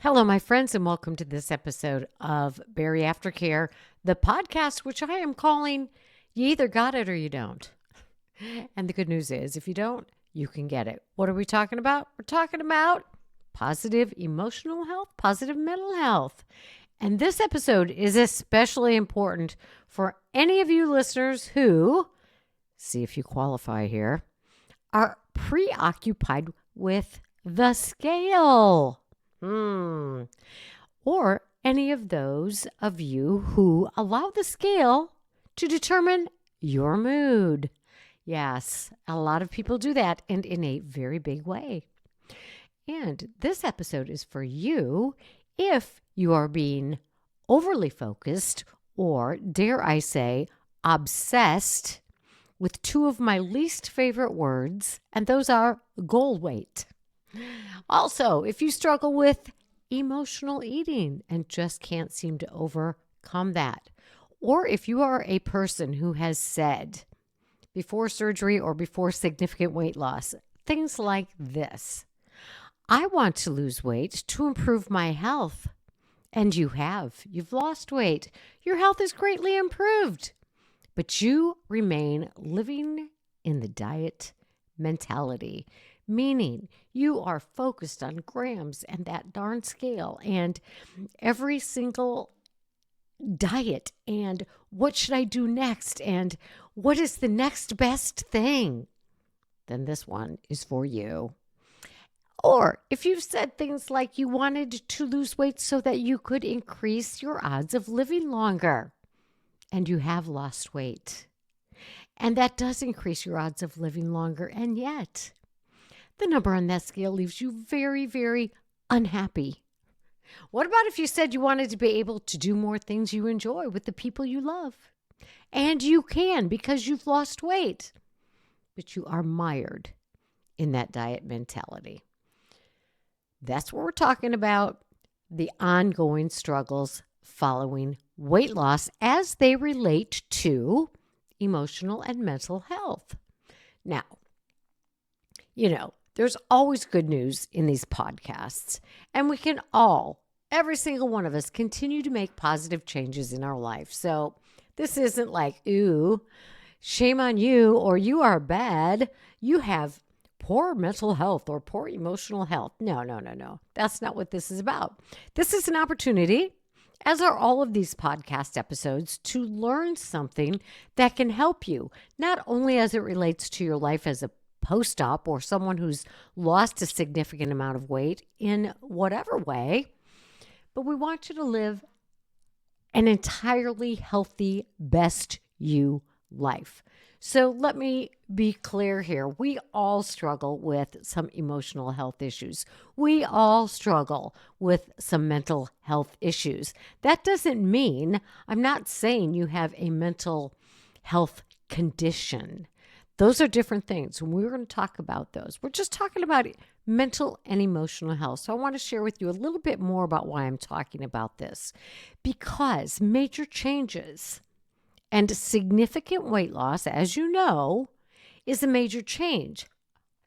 Hello, my friends, and welcome to this episode of Berry Aftercare, the podcast which I am calling You Either Got It or You Don't. And the good news is, if you don't, you can get it. What are we talking about? We're talking about positive emotional health, positive mental health. And this episode is especially important for any of you listeners who, see if you qualify here, are preoccupied with the scale. Or any of those of you who allow the scale to determine your mood. Yes, a lot of people do that, and in a very big way. And this episode is for you if you are being overly focused or, dare I say, obsessed with two of my least favorite words, and those are goal weight. Also, if you struggle with emotional eating and just can't seem to overcome that, or if you are a person who has said before surgery or before significant weight loss, things like this: I want to lose weight to improve my health. And you have. You've lost weight. Your health is greatly improved. But you remain living in the diet mentality, meaning you are focused on grams and that darn scale and every single diet and what should I do next and what is the next best thing. Then this one is for you. Or if you've said things like you wanted to lose weight so that you could increase your odds of living longer, and you have lost weight, and that does increase your odds of living longer, and yet the number on that scale leaves you very, very unhappy. What about if you said you wanted to be able to do more things you enjoy with the people you love? And you can because you've lost weight, but you are mired in that diet mentality. That's what we're talking about, the ongoing struggles following weight loss as they relate to emotional and mental health. Now, there's always good news in these podcasts, and we can all, every single one of us, continue to make positive changes in our life. So this isn't like, ooh, shame on you, or you are bad. You have poor mental health or poor emotional health. No. That's not what this is about. This is an opportunity, as are all of these podcast episodes, to learn something that can help you, not only as it relates to your life as a post-op or someone who's lost a significant amount of weight in whatever way, but we want you to live an entirely healthy, best you life. So let me be clear here. We all struggle with some emotional health issues. We all struggle with some mental health issues. That doesn't mean, I'm not saying you have a mental health condition. Those are different things. When we're going to talk about those, we're just talking about mental and emotional health. So I want to share with you a little bit more about why I'm talking about this. Because major changes and significant weight loss, as you know, is a major change.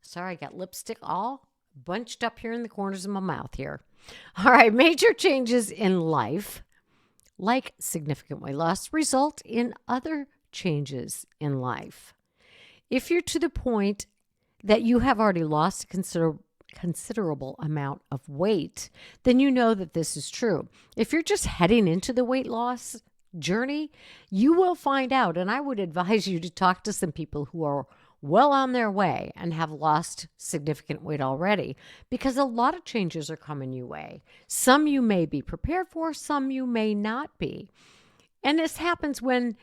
Sorry, I got lipstick all bunched up here in the corners of my mouth here. All right, major changes in life, like significant weight loss, result in other changes in life. If you're to the point that you have already lost a considerable amount of weight, then you know that this is true. If you're just heading into the weight loss journey, you will find out, and I would advise you to talk to some people who are well on their way and have lost significant weight already, because a lot of changes are coming your way. Some you may be prepared for, some you may not be. And this happens when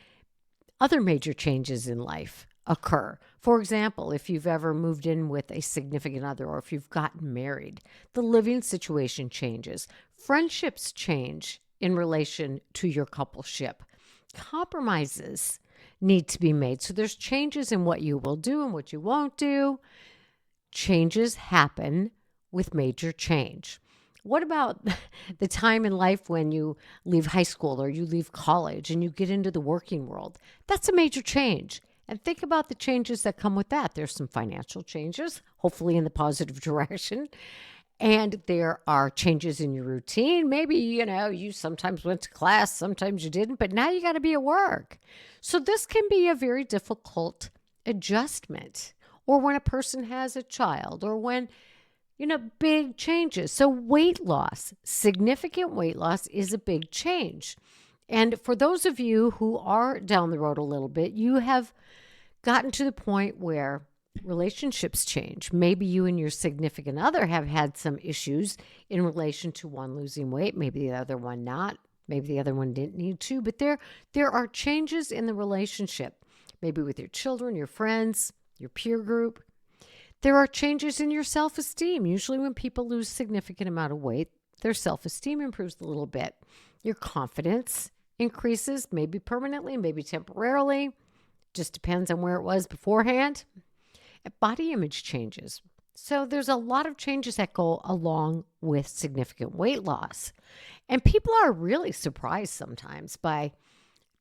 other major changes in life occur. For example, if you've ever moved in with a significant other, or if you've gotten married, the living situation changes. Friendships change in relation to your coupleship. Compromises need to be made. So there's changes in what you will do and what you won't do. Changes happen with major change. What about the time in life when you leave high school or you leave college and you get into the working world? That's a major change. And think about the changes that come with that. There's some financial changes, hopefully in the positive direction. And there are changes in your routine. Maybe, you sometimes went to class, sometimes you didn't, but now you got to be at work. So this can be a very difficult adjustment. Or when a person has a child, or when, big changes. So weight loss, significant weight loss is a big change. And for those of you who are down the road a little bit, you have gotten to the point where relationships change. Maybe you and your significant other have had some issues in relation to one losing weight, maybe the other one not. Maybe the other one didn't need to, but there are changes in the relationship, maybe with your children, your friends, your peer group. There are changes in your self-esteem. Usually when people lose significant amount of weight, their self-esteem improves a little bit. Your confidence increases, maybe permanently, maybe temporarily. Just depends on where it was beforehand. Body image changes. So there's a lot of changes that go along with significant weight loss. And people are really surprised sometimes by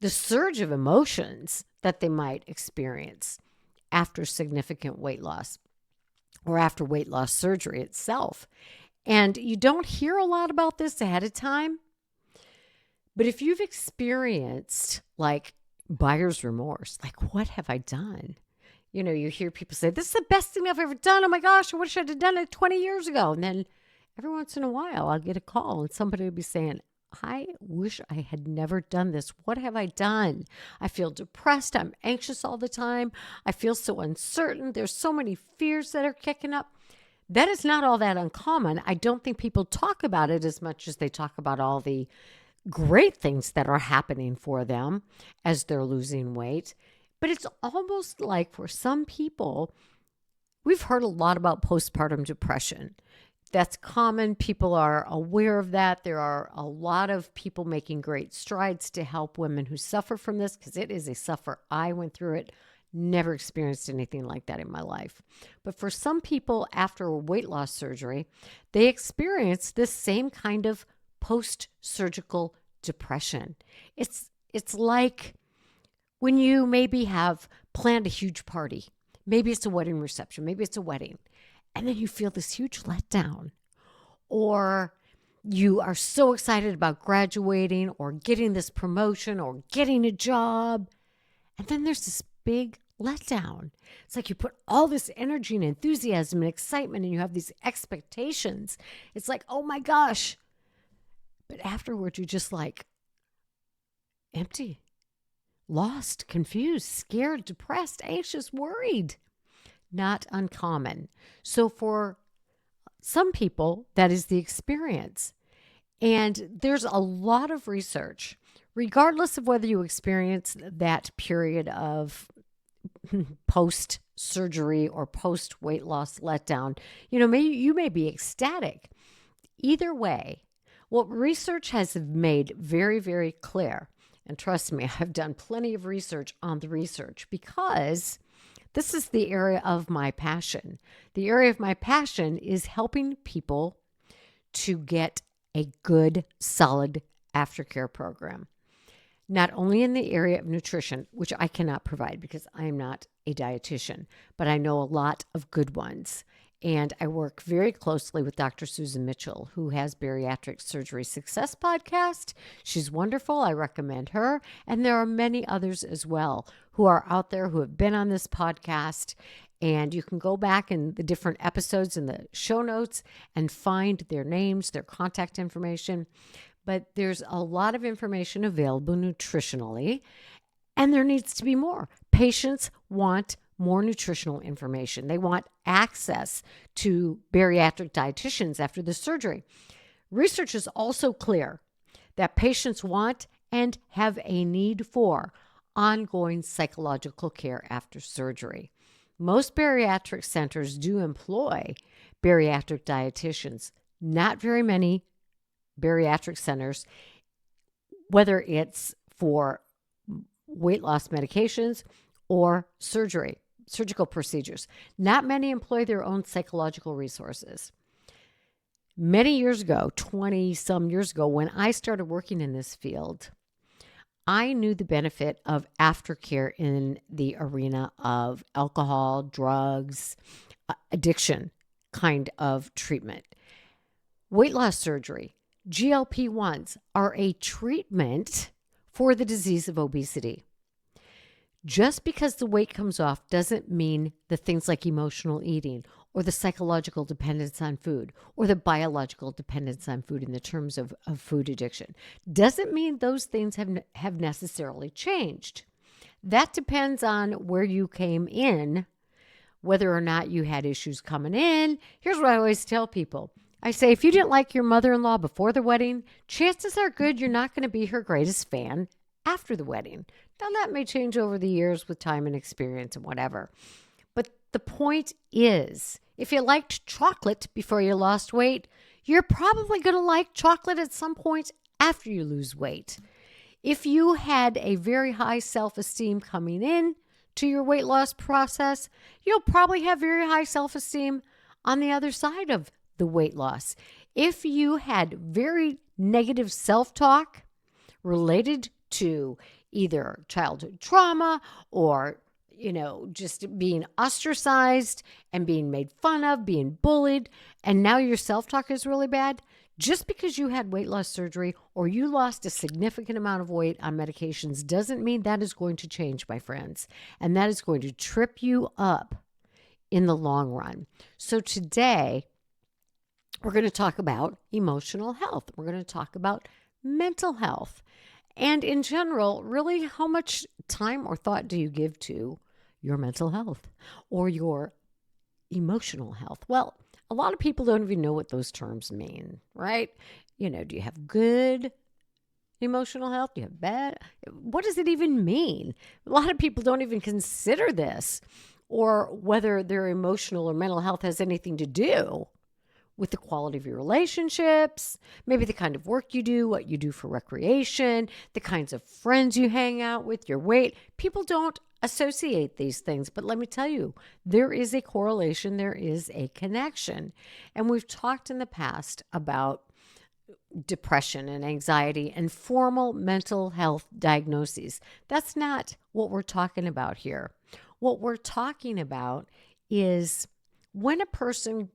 the surge of emotions that they might experience after significant weight loss or after weight loss surgery itself. And you don't hear a lot about this ahead of time. But if you've experienced like buyer's remorse, like, what have I done? You hear people say, this is the best thing I've ever done. Oh my gosh, I wish I'd have done it 20 years ago. And then every once in a while, I'll get a call and somebody will be saying, I wish I had never done this. What have I done? I feel depressed. I'm anxious all the time. I feel so uncertain. There's so many fears that are kicking up. That is not all that uncommon. I don't think people talk about it as much as they talk about all the great things that are happening for them as they're losing weight. But it's almost like for some people, we've heard a lot about postpartum depression. That's common. People are aware of that. There are a lot of people making great strides to help women who suffer from this because it is a suffer. I went through it, never experienced anything like that in my life. But for some people after a weight loss surgery, they experience this same kind of post-surgical depression. It's like when you maybe have planned a huge party. Maybe it's a wedding reception. Maybe it's a wedding. And then you feel this huge letdown. Or you are so excited about graduating or getting this promotion or getting a job. And then there's this big letdown. It's like you put all this energy and enthusiasm and excitement and you have these expectations. It's like, oh my gosh. But afterwards, you're just like empty. Lost, confused, scared, depressed, anxious, worried. Not uncommon. So for some people, that is the experience. And there's a lot of research, regardless of whether you experience that period of post-surgery or post-weight loss letdown. You may be ecstatic. Either way, what research has made very, very clear, and trust me, I've done plenty of research on the research because this is the area of my passion. The area of my passion is helping people to get a good, solid aftercare program. Not only in the area of nutrition, which I cannot provide because I am not a dietitian, but I know a lot of good ones. And I work very closely with Dr. Susan Mitchell, who has Bariatric Surgery Success Podcast. She's wonderful. I recommend her. And there are many others as well who are out there who have been on this podcast. And you can go back in the different episodes in the show notes and find their names, their contact information. But there's a lot of information available nutritionally, and there needs to be more. Patients want more nutritional information. They want access to bariatric dietitians after the surgery. Research is also clear that patients want and have a need for ongoing psychological care after surgery. Most bariatric centers do employ bariatric dietitians. Not very many bariatric centers, whether it's for weight loss medications or surgical procedures. Not many employ their own psychological resources. Many years ago, 20 some years ago, when I started working in this field, I knew the benefit of aftercare in the arena of alcohol, drugs, addiction kind of treatment. Weight loss surgery, GLP-1s are a treatment for the disease of obesity. Just because the weight comes off doesn't mean the things like emotional eating or the psychological dependence on food or the biological dependence on food in the terms of food addiction. Doesn't mean those things have necessarily changed. That depends on where you came in, whether or not you had issues coming in. Here's what I always tell people. I say, if you didn't like your mother-in-law before the wedding, chances are good you're not going to be her greatest fan after the wedding. Now, that may change over the years with time and experience and whatever. But the point is, if you liked chocolate before you lost weight, you're probably going to like chocolate at some point after you lose weight. If you had a very high self-esteem coming in to your weight loss process, you'll probably have very high self-esteem on the other side of the weight loss. If you had very negative self-talk related to either childhood trauma or, just being ostracized and being made fun of, being bullied, and now your self-talk is really bad, just because you had weight loss surgery or you lost a significant amount of weight on medications doesn't mean that is going to change, my friends. And that is going to trip you up in the long run. So today, we're going to talk about emotional health. We're going to talk about mental health. And in general, really, how much time or thought do you give to your mental health or your emotional health? Well, a lot of people don't even know what those terms mean, right? Do you have good emotional health? Do you have bad? What does it even mean? A lot of people don't even consider this, or whether their emotional or mental health has anything to do with the quality of your relationships, maybe the kind of work you do, what you do for recreation, the kinds of friends you hang out with, your weight. People don't associate these things, but let me tell you, there is a correlation, there is a connection. And we've talked in the past about depression and anxiety and formal mental health diagnoses. That's not what we're talking about here. What we're talking about is when a person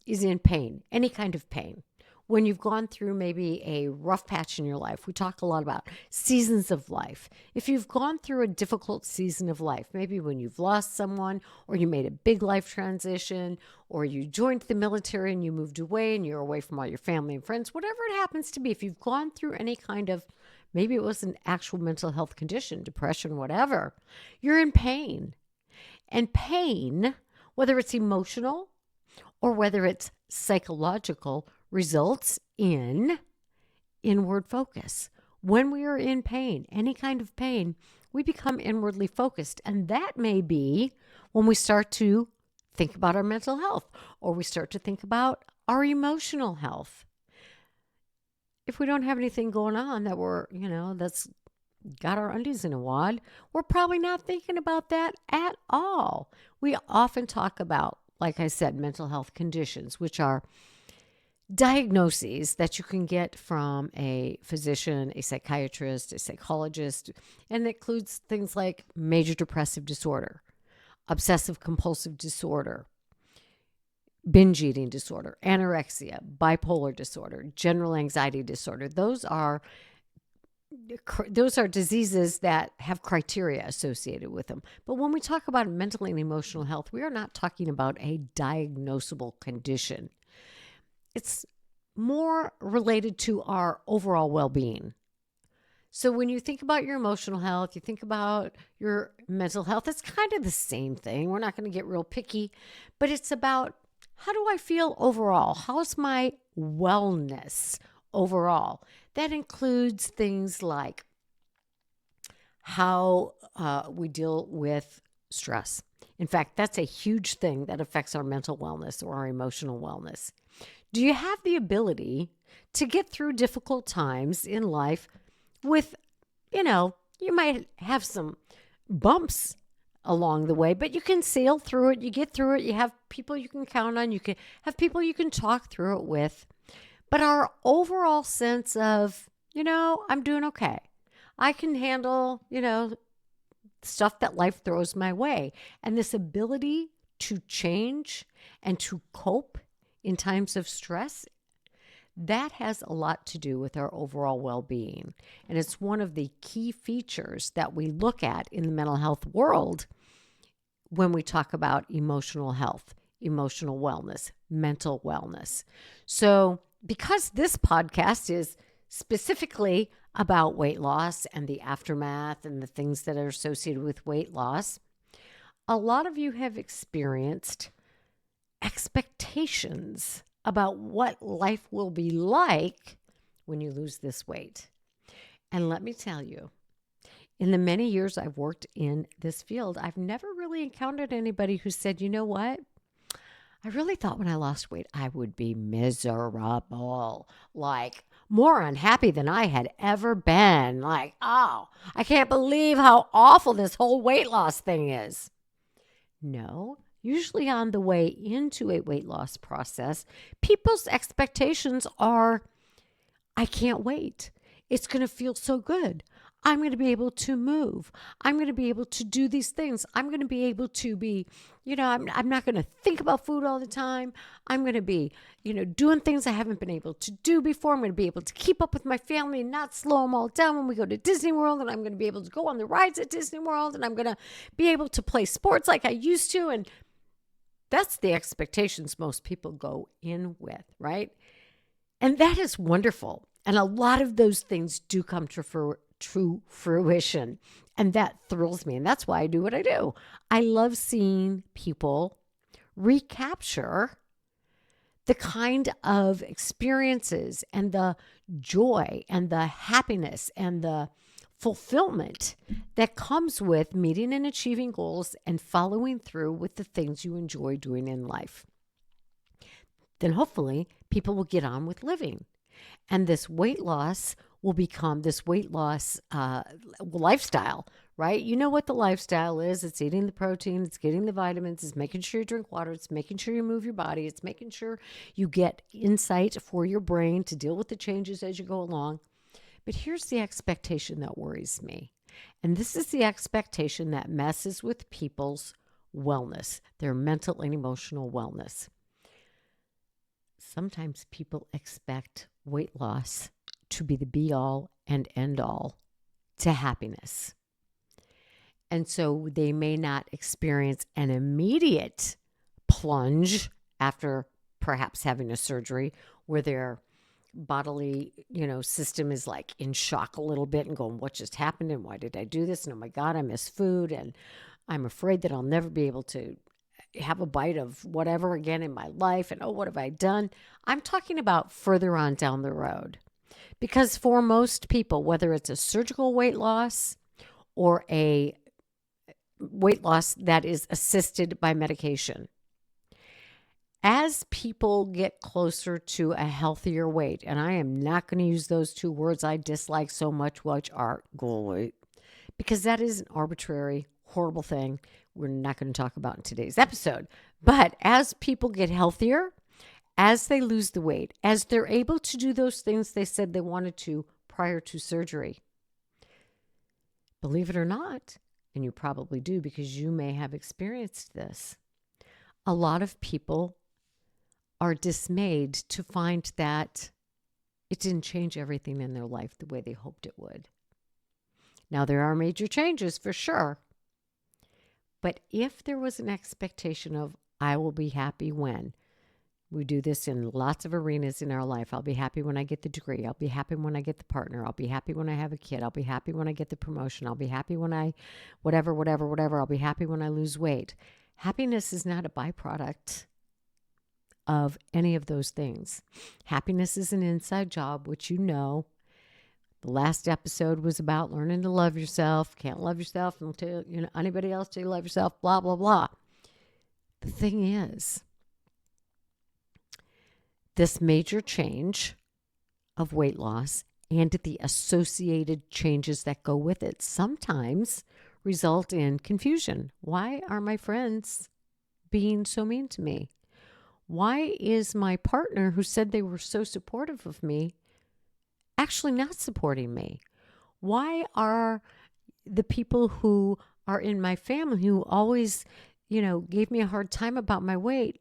is in pain, any kind of pain. When you've gone through maybe a rough patch in your life, we talk a lot about seasons of life. If you've gone through a difficult season of life, maybe when you've lost someone, or you made a big life transition, or you joined the military and you moved away and you're away from all your family and friends, whatever it happens to be, if you've gone through any kind of, maybe it was an actual mental health condition, depression, whatever, you're in pain. And pain, whether it's emotional or whether it's psychological, results in inward focus. When we are in pain, any kind of pain, we become inwardly focused. And that may be when we start to think about our mental health, or we start to think about our emotional health. If we don't have anything going on that we're, that's got our undies in a wad, we're probably not thinking about that at all. We often talk about, like I said, mental health conditions, which are diagnoses that you can get from a physician, a psychiatrist, a psychologist, and it includes things like major depressive disorder, obsessive compulsive disorder, binge eating disorder, anorexia, bipolar disorder, general anxiety disorder. Those are diseases that have criteria associated with them. But when we talk about mental and emotional health, we are not talking about a diagnosable condition. It's more related to our overall well-being. So when you think about your emotional health, you think about your mental health, it's kind of the same thing. We're not going to get real picky, but it's about, how do I feel overall? How's my wellness overall? That includes things like how we deal with stress. In fact, that's a huge thing that affects our mental wellness or our emotional wellness. Do you have the ability to get through difficult times in life with, you might have some bumps along the way, but you can sail through it, you get through it, you have people you can count on, you can have people you can talk through it with. But our overall sense of, I'm doing okay. I can handle, stuff that life throws my way. And this ability to change and to cope in times of stress, That has a lot to do with our overall well-being. And it's one of the key features that we look at in the mental health world when we talk about emotional health, emotional wellness, mental wellness. So, because this podcast is specifically about weight loss and the aftermath and the things that are associated with weight loss, a lot of you have experienced expectations about what life will be like when you lose this weight. And let me tell you, in the many years I've worked in this field, I've never really encountered anybody who said, you know what? I really thought when I lost weight, I would be miserable, like more unhappy than I had ever been. Like, oh, I can't believe how awful this whole weight loss thing is. No, usually on the way into a weight loss process, people's expectations are, I can't wait. It's going to feel so good. I'm going to be able to move. I'm going to be able to do these things. I'm going to be able to be, I'm not going to think about food all the time. I'm going to be, doing things I haven't been able to do before. I'm going to be able to keep up with my family and not slow them all down when we go to Disney World. And I'm going to be able to go on the rides at Disney World. And I'm going to be able to play sports like I used to. And that's the expectations most people go in with, right? And that is wonderful. And a lot of those things do come to true fruition. And that thrills me. And that's why I do what I do. I love seeing people recapture the kind of experiences and the joy and the happiness and the fulfillment that comes with meeting and achieving goals and following through with the things you enjoy doing in life. Then hopefully people will get on with living. And this weight loss will become this weight loss lifestyle, right? You know what the lifestyle is. It's eating the protein. It's getting the vitamins. It's making sure you drink water. It's making sure you move your body. It's making sure you get insight for your brain to deal with the changes as you go along. But here's the expectation that worries me. And this is the expectation that messes with people's wellness, their mental and emotional wellness. Sometimes people expect weight loss to be the be-all and end-all to happiness. And so they may not experience an immediate plunge after perhaps having a surgery where their bodily, system is like in shock a little bit and going, what just happened and why did I do this? And oh my God, I miss food and I'm afraid that I'll never be able to have a bite of whatever again in my life. And oh, what have I done? I'm talking about further on down the road. Because for most people, whether it's a surgical weight loss or a weight loss that is assisted by medication, as people get closer to a healthier weight, and I am not going to use those two words I dislike so much, which are goal weight, because that is an arbitrary, horrible thing we're not going to talk about in today's episode. But as people get healthier, as they lose the weight, as they're able to do those things they said they wanted to prior to surgery, believe it or not, and you probably do because you may have experienced this, a lot of people are dismayed to find that it didn't change everything in their life the way they hoped it would. Now, there are major changes for sure. But if there was an expectation of, I will be happy when, we do this in lots of arenas in our life. I'll be happy when I get the degree. I'll be happy when I get the partner. I'll be happy when I have a kid. I'll be happy when I get the promotion. I'll be happy when I, whatever. I'll be happy when I lose weight. Happiness is not a byproduct of any of those things. Happiness is an inside job, which you know. The last episode was about learning to love yourself. Can't love yourself until anybody else till you love yourself, blah, blah, blah. The thing is, this major change of weight loss and the associated changes that go with it sometimes result in confusion. Why are my friends being so mean to me? Why is my partner, who said they were so supportive of me, actually not supporting me? Why are the people who are in my family who always, gave me a hard time about my weight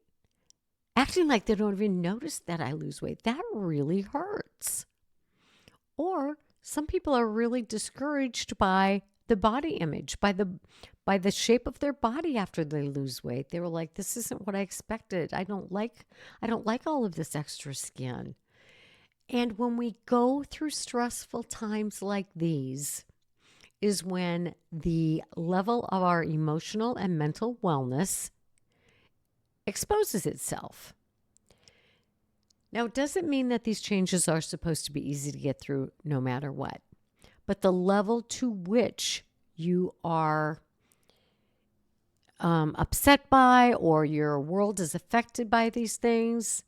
acting like they don't even notice that I lose weight. That really hurts. Or some people are really discouraged by the body image, by the shape of their body after they lose weight. They were like, this isn't what I expected. I don't like all of this extra skin. And when we go through stressful times like these, is when the level of our emotional and mental wellness exposes itself. Now, it doesn't mean that these changes are supposed to be easy to get through no matter what, but the level to which you are upset by or your world is affected by these things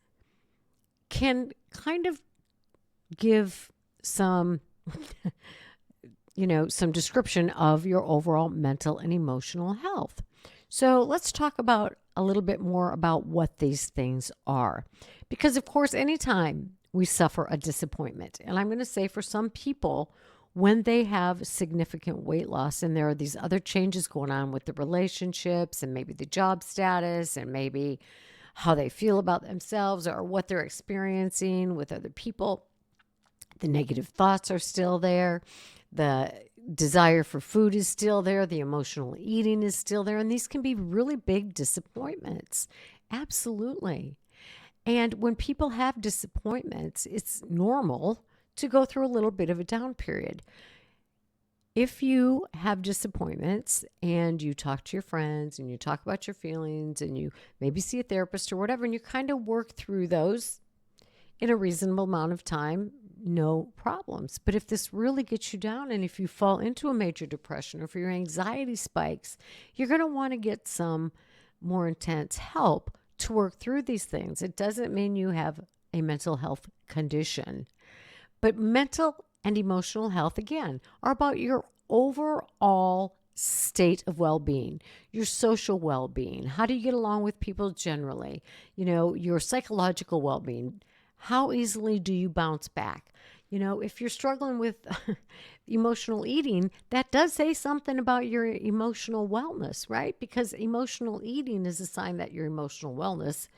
can kind of give some, some description of your overall mental and emotional health. So let's talk about a little bit more about what these things are. Because, of course, anytime we suffer a disappointment, and I'm going to say for some people, when they have significant weight loss and there are these other changes going on with the relationships and maybe the job status and maybe how they feel about themselves or what they're experiencing with other people, the negative thoughts are still there. The desire for food is still there. The emotional eating is still there. And these can be really big disappointments. Absolutely. And when people have disappointments, it's normal to go through a little bit of a down period. If you have disappointments and you talk to your friends and you talk about your feelings and you maybe see a therapist or whatever, and you kind of work through those in a reasonable amount of time, no problems. But if this really gets you down and if you fall into a major depression or if your anxiety spikes, you're going to want to get some more intense help to work through these things. It doesn't mean you have a mental health condition. But mental and emotional health, again, are about your overall state of well-being, your social well-being. How do you get along with people generally? Your psychological well-being. How easily do you bounce back? If you're struggling with emotional eating, that does say something about your emotional wellness, right? Because emotional eating is a sign that your emotional wellness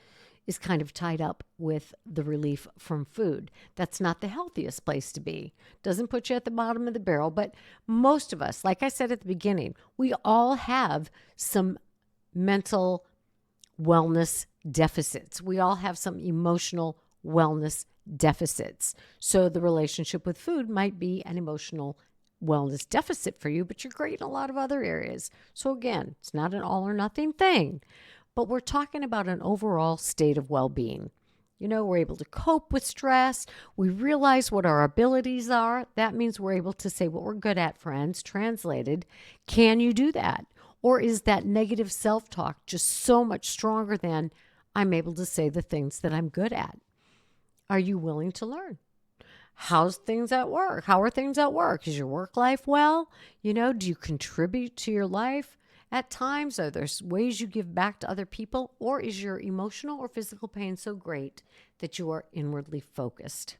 is kind of tied up with the relief from food. That's not the healthiest place to be. Doesn't put you at the bottom of the barrel, but most of us, like I said at the beginning, we all have some mental wellness deficits. We all have some emotional wellness deficits. So the relationship with food might be an emotional wellness deficit for you, but you're great in a lot of other areas. So again, it's not an all or nothing thing. But we're talking about an overall state of well-being. We're able to cope with stress. We realize what our abilities are. That means we're able to say what we're good at, friends. Translated, can you do that? Or is that negative self-talk just so much stronger than I'm able to say the things that I'm good at? Are you willing to learn? How's things at work? How are things at work? Is your work life well? Do you contribute to your life? At times, are there ways you give back to other people, or is your emotional or physical pain so great that you are inwardly focused?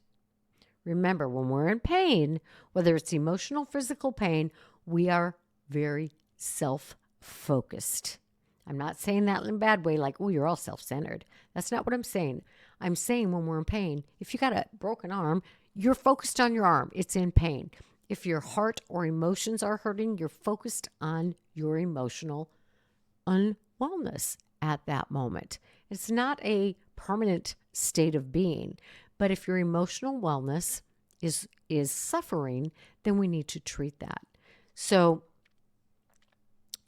Remember, when we're in pain, whether it's emotional, physical pain, we are very self-focused. I'm not saying that in a bad way, like, oh, you're all self-centered. That's not what I'm saying. I'm saying when we're in pain, if you got a broken arm, you're focused on your arm. It's in pain. If your heart or emotions are hurting, you're focused on your emotional unwellness at that moment. It's not a permanent state of being, but if your emotional wellness is suffering, then we need to treat that. So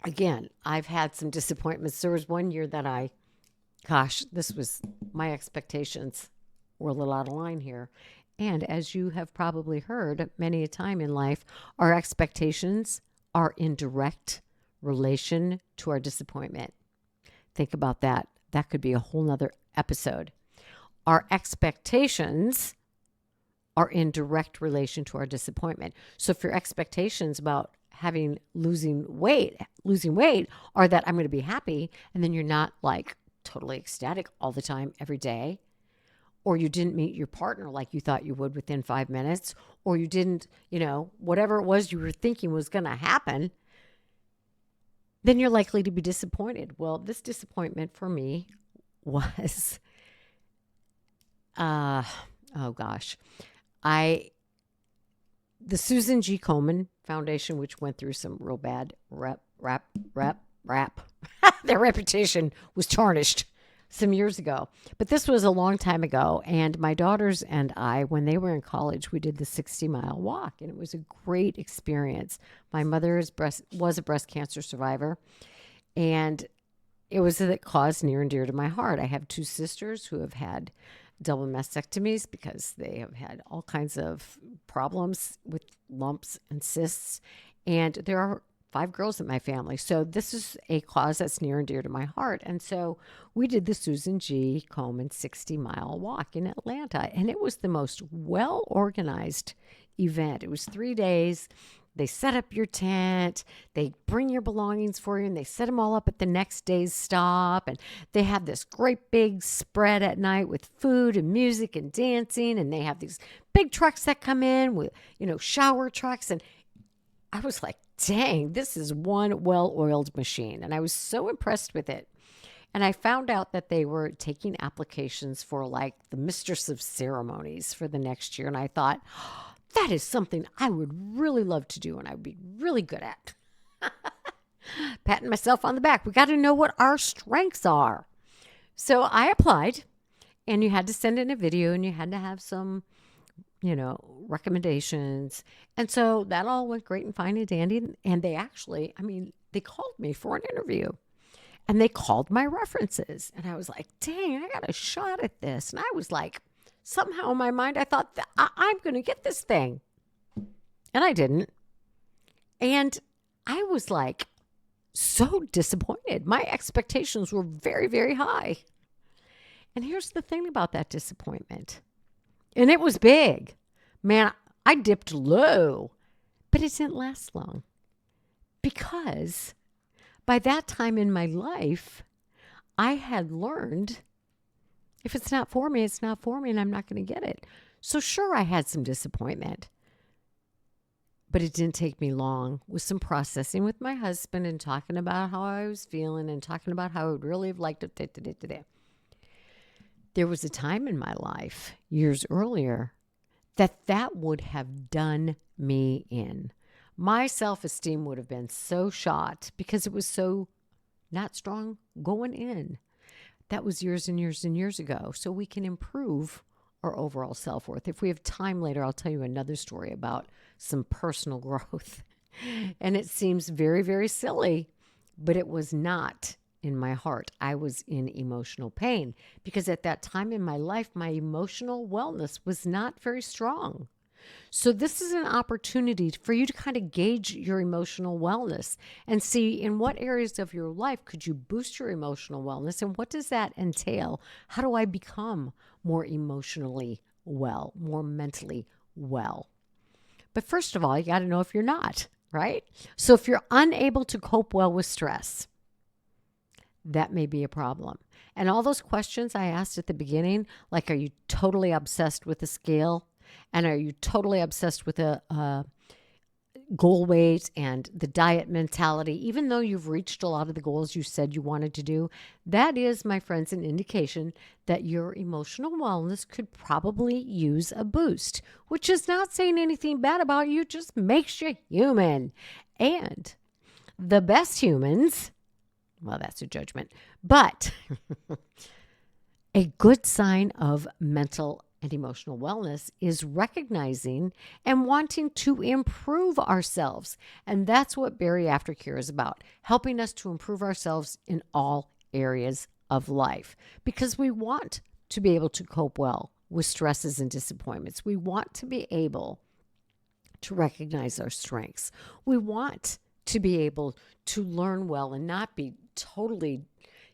again, I've had some disappointments. There was one year that my expectations were a little out of line here. And as you have probably heard many a time in life, our expectations are in direct relation to our disappointment. Think about that. That could be a whole nother episode. Our expectations are in direct relation to our disappointment. So if your expectations about losing weight are that I'm going to be happy, and then you're not like totally ecstatic all the time every day, or you didn't meet your partner like you thought you would within 5 minutes, or you didn't, whatever it was you were thinking was going to happen, then you're likely to be disappointed. Well, this disappointment for me was Uh, oh gosh. I the Susan G. Komen Foundation, which went through some real bad rap. Their reputation was tarnished some years ago. But this was a long time ago. And my daughters and I, when they were in college, we did the 60-mile walk. And it was a great experience. My mother was a breast cancer survivor. And it was a cause near and dear to my heart. I have two sisters who have had double mastectomies because they have had all kinds of problems with lumps and cysts. And there are 5 girls in my family. So this is a cause that's near and dear to my heart. And so we did the Susan G. Komen 60-mile walk in Atlanta. And it was the most well-organized event. It was 3 days. They set up your tent, they bring your belongings for you, and they set them all up at the next day's stop. And they have this great big spread at night with food and music and dancing. And they have these big trucks that come in with, shower trucks. And I was like, dang, this is one well-oiled machine. And I was so impressed with it. And I found out that they were taking applications for like the mistress of ceremonies for the next year. And I thought, that is something I would really love to do and I would be really good at. Patting myself on the back. We got to know what our strengths are. So I applied, and you had to send in a video and you had to have some, recommendations. And so that all went great and fine and dandy. And they actually, they called me for an interview and they called my references. And I was like, dang, I got a shot at this. And I was like, somehow in my mind, I thought that I'm going to get this thing. And I didn't. And I was like so disappointed. My expectations were very, very high. And here's the thing about that disappointment. And it was big. Man, I dipped low. But it didn't last long. Because by that time in my life, I had learned if it's not for me, it's not for me, and I'm not going to get it. So sure, I had some disappointment. But it didn't take me long with some processing with my husband and talking about how I was feeling and talking about how I would really have liked it. There was a time in my life, years earlier, that would have done me in. My self-esteem would have been so shot because it was so not strong going in. That was years and years and years ago. So we can improve our overall self-worth. If we have time later, I'll tell you another story about some personal growth. And it seems very, very silly, but it was not in my heart. I was in emotional pain because at that time in my life, my emotional wellness was not very strong. So this is an opportunity for you to kind of gauge your emotional wellness and see in what areas of your life could you boost your emotional wellness and what does that entail? How do I become more emotionally well, more mentally well? But first of all, you got to know if you're not, right? So if you're unable to cope well with stress, that may be a problem. And all those questions I asked at the beginning, like, are you totally obsessed with the scale? And are you totally obsessed with a goal weight and the diet mentality? Even though you've reached a lot of the goals you said you wanted to do, that is, my friends, an indication that your emotional wellness could probably use a boost, which is not saying anything bad about you, just makes you human. And the best humans, well, that's a judgment, but a good sign of mental and emotional wellness is recognizing and wanting to improve ourselves. And that's what Bariatric Aftercare is about, helping us to improve ourselves in all areas of life because we want to be able to cope well with stresses and disappointments. We want to be able to recognize our strengths. We want to be able to learn well and not be totally,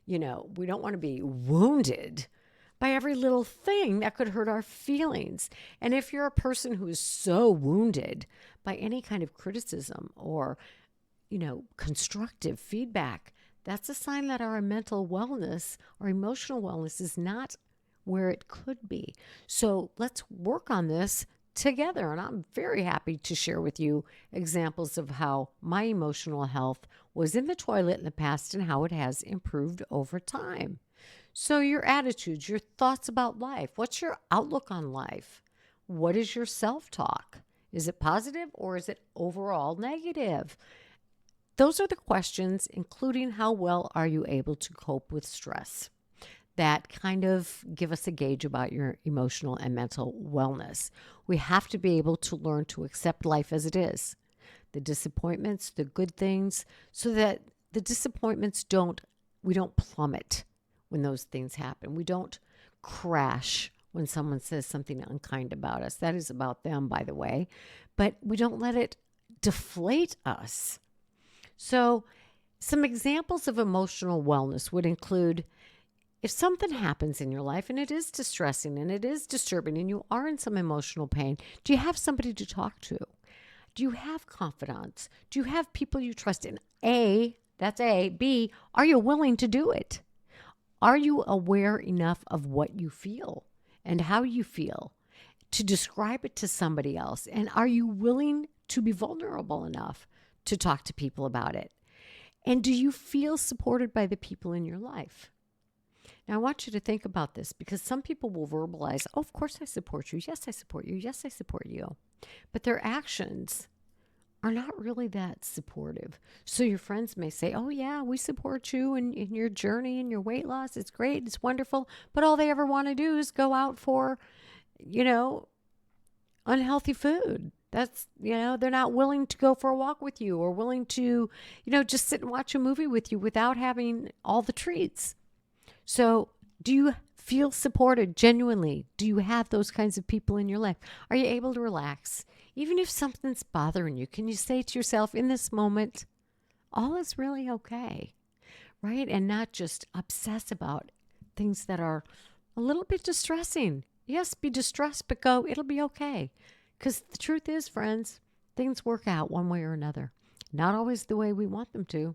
we don't want to be wounded by every little thing that could hurt our feelings. And if you're a person who is so wounded by any kind of criticism or, constructive feedback, that's a sign that our mental wellness or emotional wellness is not where it could be. So let's work on this together. And I'm very happy to share with you examples of how my emotional health was in the toilet in the past and how it has improved over time. So, your attitudes, your thoughts about life, what's your outlook on life? What is your self talk? Is it positive or is it overall negative? Those are the questions, including how well are you able to cope with stress, that kind of give us a gauge about your emotional and mental wellness. We have to be able to learn to accept life as it is, the disappointments, the good things, so that the disappointments we don't plummet when those things happen. We don't crash when someone says something unkind about us. That is about them, by the way. But we don't let it deflate us. So, some examples of emotional wellness would include if something happens in your life and it is distressing and it is disturbing and you are in some emotional pain, do you have somebody to talk to? Do you have confidants? Do you have people you trust in? A, that's A. B, are you willing to do it? Are you aware enough of what you feel and how you feel to describe it to somebody else? And are you willing to be vulnerable enough to talk to people about it? And do you feel supported by the people in your life? Now, I want you to think about this because some people will verbalize, oh, of course I support you. Yes, I support you. Yes, I support you. But their actions are not really that supportive. So your friends may say, oh, yeah, we support you in your journey and your weight loss. It's great. It's wonderful. But all they ever want to do is go out for, unhealthy food. That's, they're not willing to go for a walk with you or willing to, just sit and watch a movie with you without having all the treats. So do you feel supported genuinely? Do you have those kinds of people in your life? Are you able to relax? Even if something's bothering you, can you say to yourself in this moment, all is really okay, right? And not just obsess about things that are a little bit distressing. Yes, be distressed, but go, it'll be okay. Because the truth is, friends, things work out one way or another. Not always the way we want them to.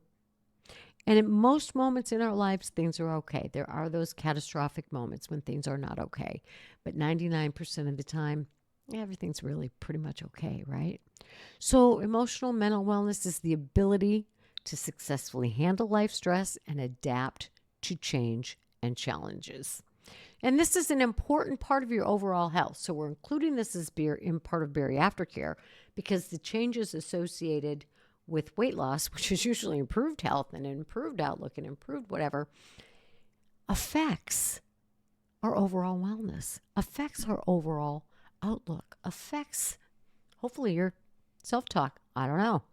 And at most moments in our lives, things are okay. There are those catastrophic moments when things are not okay. But 99% of the time, everything's really pretty much okay, right? So emotional mental wellness is the ability to successfully handle life stress and adapt to change and challenges. And this is an important part of your overall health. So we're including this as in part of bariatric care because the changes associated with weight loss, which is usually improved health and improved outlook and improved whatever, affects our overall wellness, affects our overall outlook, affects hopefully your self-talk. I don't know.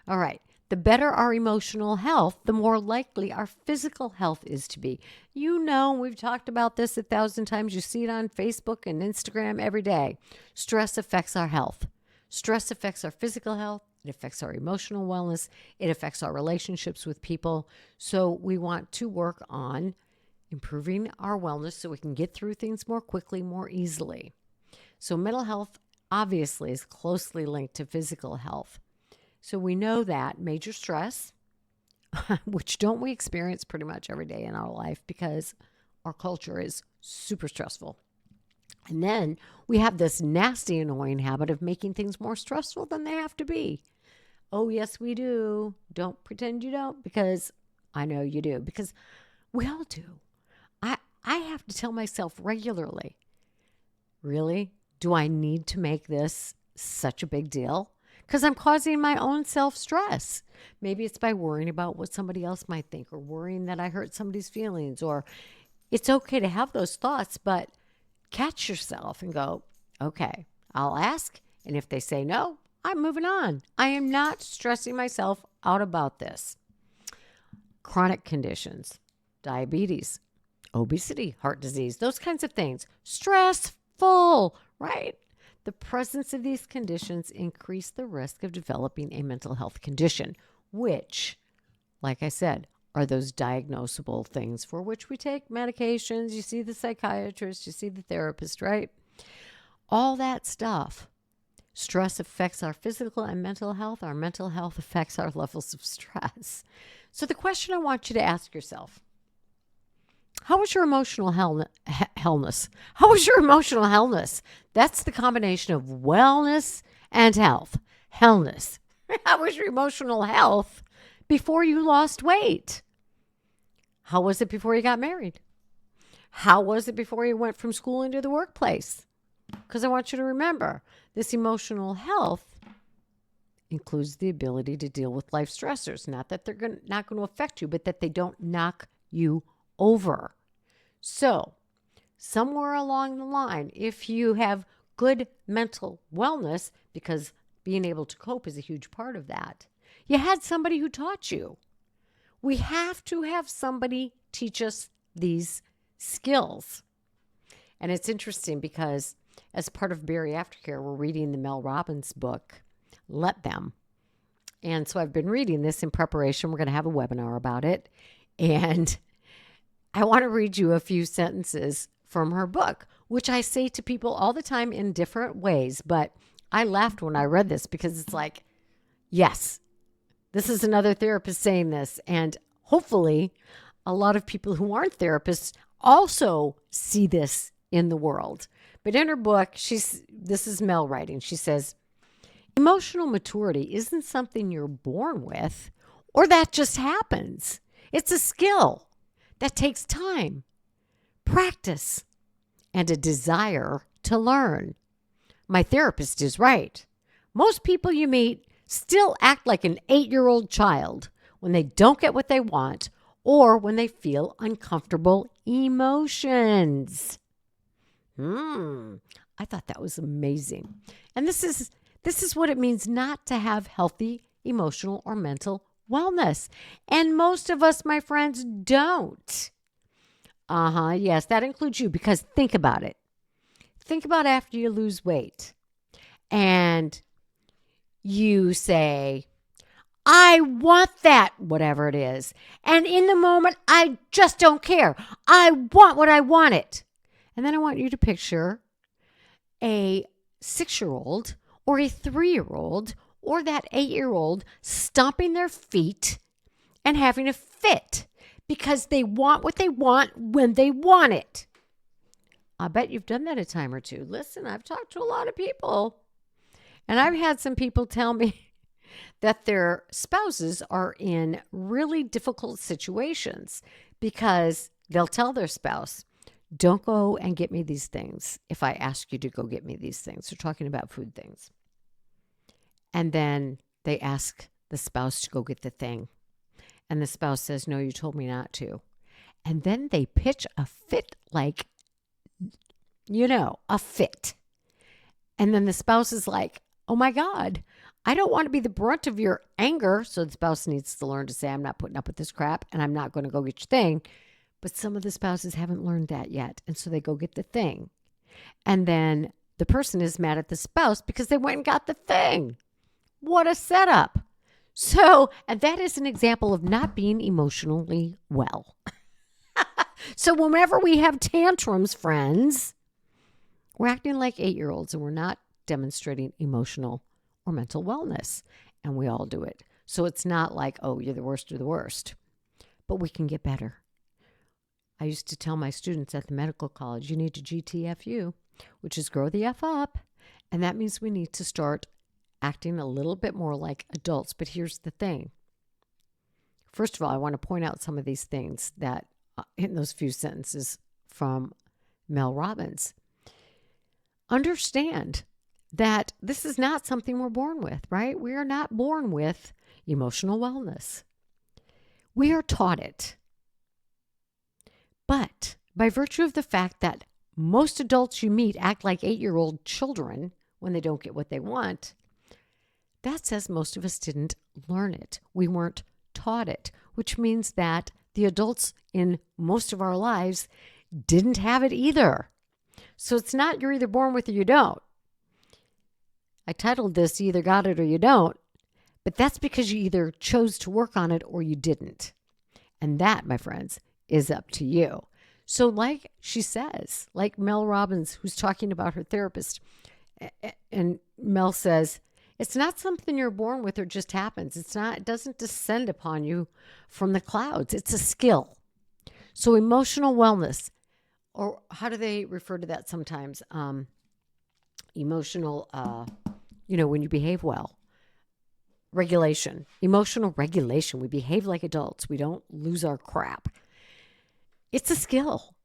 All right. The better our emotional health, the more likely our physical health is to be. We've talked about this 1,000 times. You see it on Facebook and Instagram every day. Stress affects our health. Stress affects our physical health. It affects our emotional wellness. It affects our relationships with people. So we want to work on improving our wellness so we can get through things more quickly, more easily. So mental health obviously is closely linked to physical health. So we know that major stress, which don't we experience pretty much every day in our life because our culture is super stressful. And then we have this nasty, annoying habit of making things more stressful than they have to be. Oh, yes, we do. Don't pretend you don't, because I know you do, because we all do. I have to tell myself regularly, really? Do I need to make this such a big deal? Because I'm causing my own self-stress. Maybe it's by worrying about what somebody else might think or worrying that I hurt somebody's feelings, or it's okay to have those thoughts, but catch yourself and go, okay, I'll ask. And if they say no, I'm moving on. I am not stressing myself out about this. Chronic conditions, diabetes, obesity, heart disease, those kinds of things. Stressful, right? The presence of these conditions increase the risk of developing a mental health condition, which, like I said, are those diagnosable things for which we take medications. You see the psychiatrist, you see the therapist, right? All that stuff. Stress affects our physical and mental health. Our mental health affects our levels of stress. So the question I want you to ask yourself, how was your emotional wellness? How was your emotional wellness? That's the combination of wellness and health. Wellness. How was your emotional health before you lost weight? How was it before you got married? How was it before you went from school into the workplace? Because I want you to remember this emotional health includes the ability to deal with life stressors. Not that they're not going to affect you, but that they don't knock you over. So, somewhere along the line, if you have good mental wellness, because being able to cope is a huge part of that, you had somebody who taught you. We have to have somebody teach us these skills. And it's interesting because as part of Barry Aftercare, we're reading the Mel Robbins book, Let Them. And so I've been reading this in preparation. We're going to have a webinar about it. And I want to read you a few sentences from her book, which I say to people all the time in different ways. But I laughed when I read this because it's like, yes, this is another therapist saying this. And hopefully a lot of people who aren't therapists also see this in the world. But in her book, this is Mel writing. She says, emotional maturity isn't something you're born with or that just happens. It's a skill that takes time, practice, and a desire to learn. My therapist is right. Most people you meet still act like an 8-year-old child when they don't get what they want or when they feel uncomfortable emotions. I thought that was amazing. And this is what it means not to have healthy emotional or mental wellness. And most of us, my friends, don't. Yes, that includes you, because think about it. Think about after you lose weight and you say, I want that, whatever it is. And in the moment, I just don't care. I want what I wanted. And then I want you to picture a 6-year-old or a 3-year-old or that 8-year-old stomping their feet and having a fit because they want what they want when they want it. I bet you've done that a time or two. Listen, I've talked to a lot of people, and I've had some people tell me that their spouses are in really difficult situations because they'll tell their spouse, don't go and get me these things if I ask you to go get me these things. They're talking about food things. And then they ask the spouse to go get the thing. And the spouse says, no, you told me not to. And then they pitch a fit like, a fit. And then the spouse is like, oh my God, I don't want to be the brunt of your anger. So the spouse needs to learn to say, I'm not putting up with this crap and I'm not going to go get your thing. But some of the spouses haven't learned that yet. And so they go get the thing. And then the person is mad at the spouse because they went and got the thing. What a setup. So, and that is an example of not being emotionally well. So whenever we have tantrums, friends, we're acting like 8-year-olds and we're not demonstrating emotional or mental wellness. And we all do it. So it's not like, oh, you're the worst of the worst. But we can get better. I used to tell my students at the medical college, you need to GTFU, which is grow the F up. And that means we need to start acting a little bit more like adults. But here's the thing. First of all, I want to point out some of these things that in those few sentences from Mel Robbins. Understand that this is not something we're born with, right? We are not born with emotional wellness. We are taught it. But by virtue of the fact that most adults you meet act like 8-year-old children when they don't get what they want, that says most of us didn't learn it. We weren't taught it, which means that the adults in most of our lives didn't have it either. So it's not you're either born with it or you don't. I titled this, you either got it or you don't, but that's because you either chose to work on it or you didn't. And that, my friends, is up to you. So like she says, like Mel Robbins, who's talking about her therapist, and Mel says, it's not something you're born with or just happens. It doesn't descend upon you from the clouds. It's a skill. So emotional wellness, or how do they refer to that sometimes? Emotional, when you behave well. Regulation, emotional regulation. We behave like adults. We don't lose our crap. It's a skill.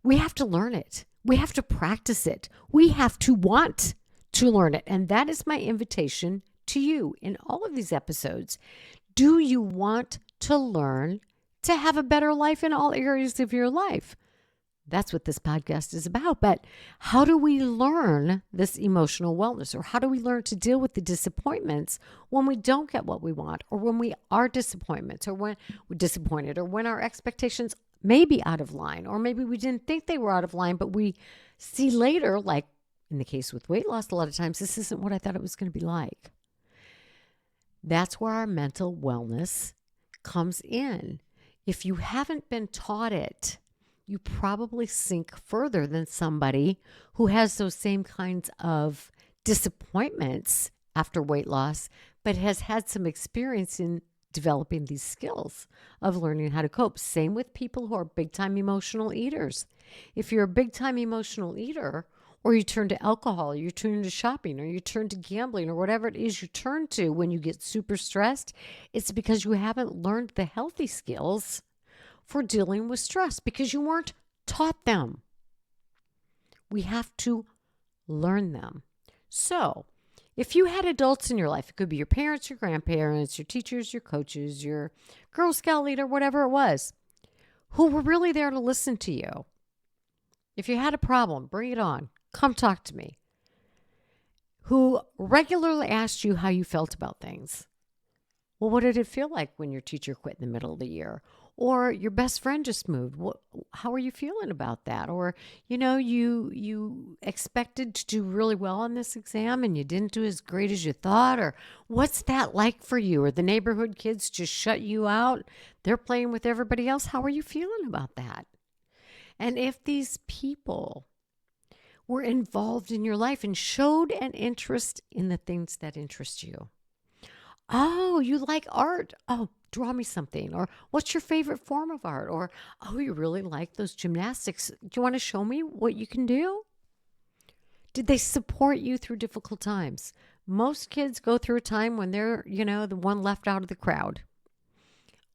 We have to learn it. We have to practice it. We have to want to learn it. And that is my invitation to you in all of these episodes. Do you want to learn to have a better life in all areas of your life? That's what this podcast is about. But how do we learn this emotional wellness? Or how do we learn to deal with the disappointments when we don't get what we want, or when we are disappointments, or when we're disappointed, or when our expectations may be out of line, or maybe we didn't think they were out of line, but we see later, like in the case with weight loss, a lot of times, this isn't what I thought it was going to be like. That's where our mental wellness comes in. If you haven't been taught it, you probably sink further than somebody who has those same kinds of disappointments after weight loss, but has had some experience in developing these skills of learning how to cope. Same with people who are big-time emotional eaters. If you're a big-time emotional eater, or you turn to alcohol, or you turn to shopping, or you turn to gambling, or whatever it is you turn to when you get super stressed, it's because you haven't learned the healthy skills for dealing with stress, because you weren't taught them. We have to learn them. So, if you had adults in your life, it could be your parents, your grandparents, your teachers, your coaches, your Girl Scout leader, whatever it was, who were really there to listen to you. If you had a problem, bring it on. Come talk to me. Who regularly asked you how you felt about things. Well, what did it feel like when your teacher quit in the middle of the year? Or your best friend just moved. How are you feeling about that? Or, you expected to do really well on this exam and you didn't do as great as you thought. Or what's that like for you? Or the neighborhood kids just shut you out. They're playing with everybody else. How are you feeling about that? And if these people were involved in your life and showed an interest in the things that interest you. Oh, you like art? Oh, draw me something. Or what's your favorite form of art? Or, oh, you really like those gymnastics. Do you want to show me what you can do? Did they support you through difficult times? Most kids go through a time when they're, the one left out of the crowd.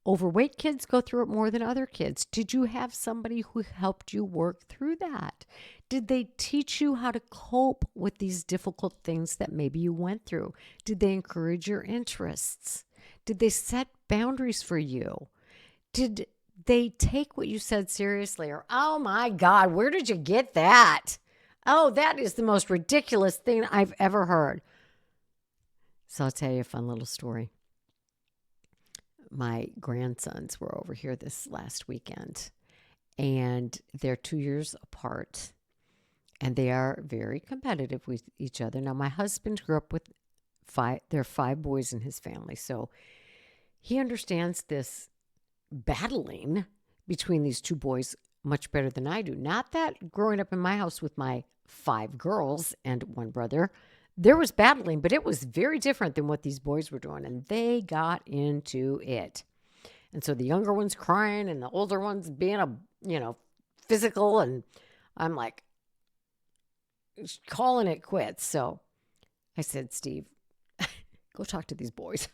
Overweight kids go through it more than other kids. Did you have somebody who helped you work through that? Did they teach you how to cope with these difficult things that maybe you went through? Did they encourage your interests? Did they set boundaries for you? Did they take what you said seriously? Or, oh my God, where did you get that? Oh, that is the most ridiculous thing I've ever heard. So I'll tell you a fun little story. My grandsons were over here this last weekend, and they're 2 years apart. And they are very competitive with each other. Now, my husband grew up with there are 5 boys in his family. So he understands this battling between these 2 boys much better than I do. Not that growing up in my house with my 5 girls and 1 brother, there was battling, but it was very different than what these boys were doing. And they got into it. And so the younger one's crying and the older one's being physical. And I'm like, calling it quits. So I said, Steve, go talk to these boys.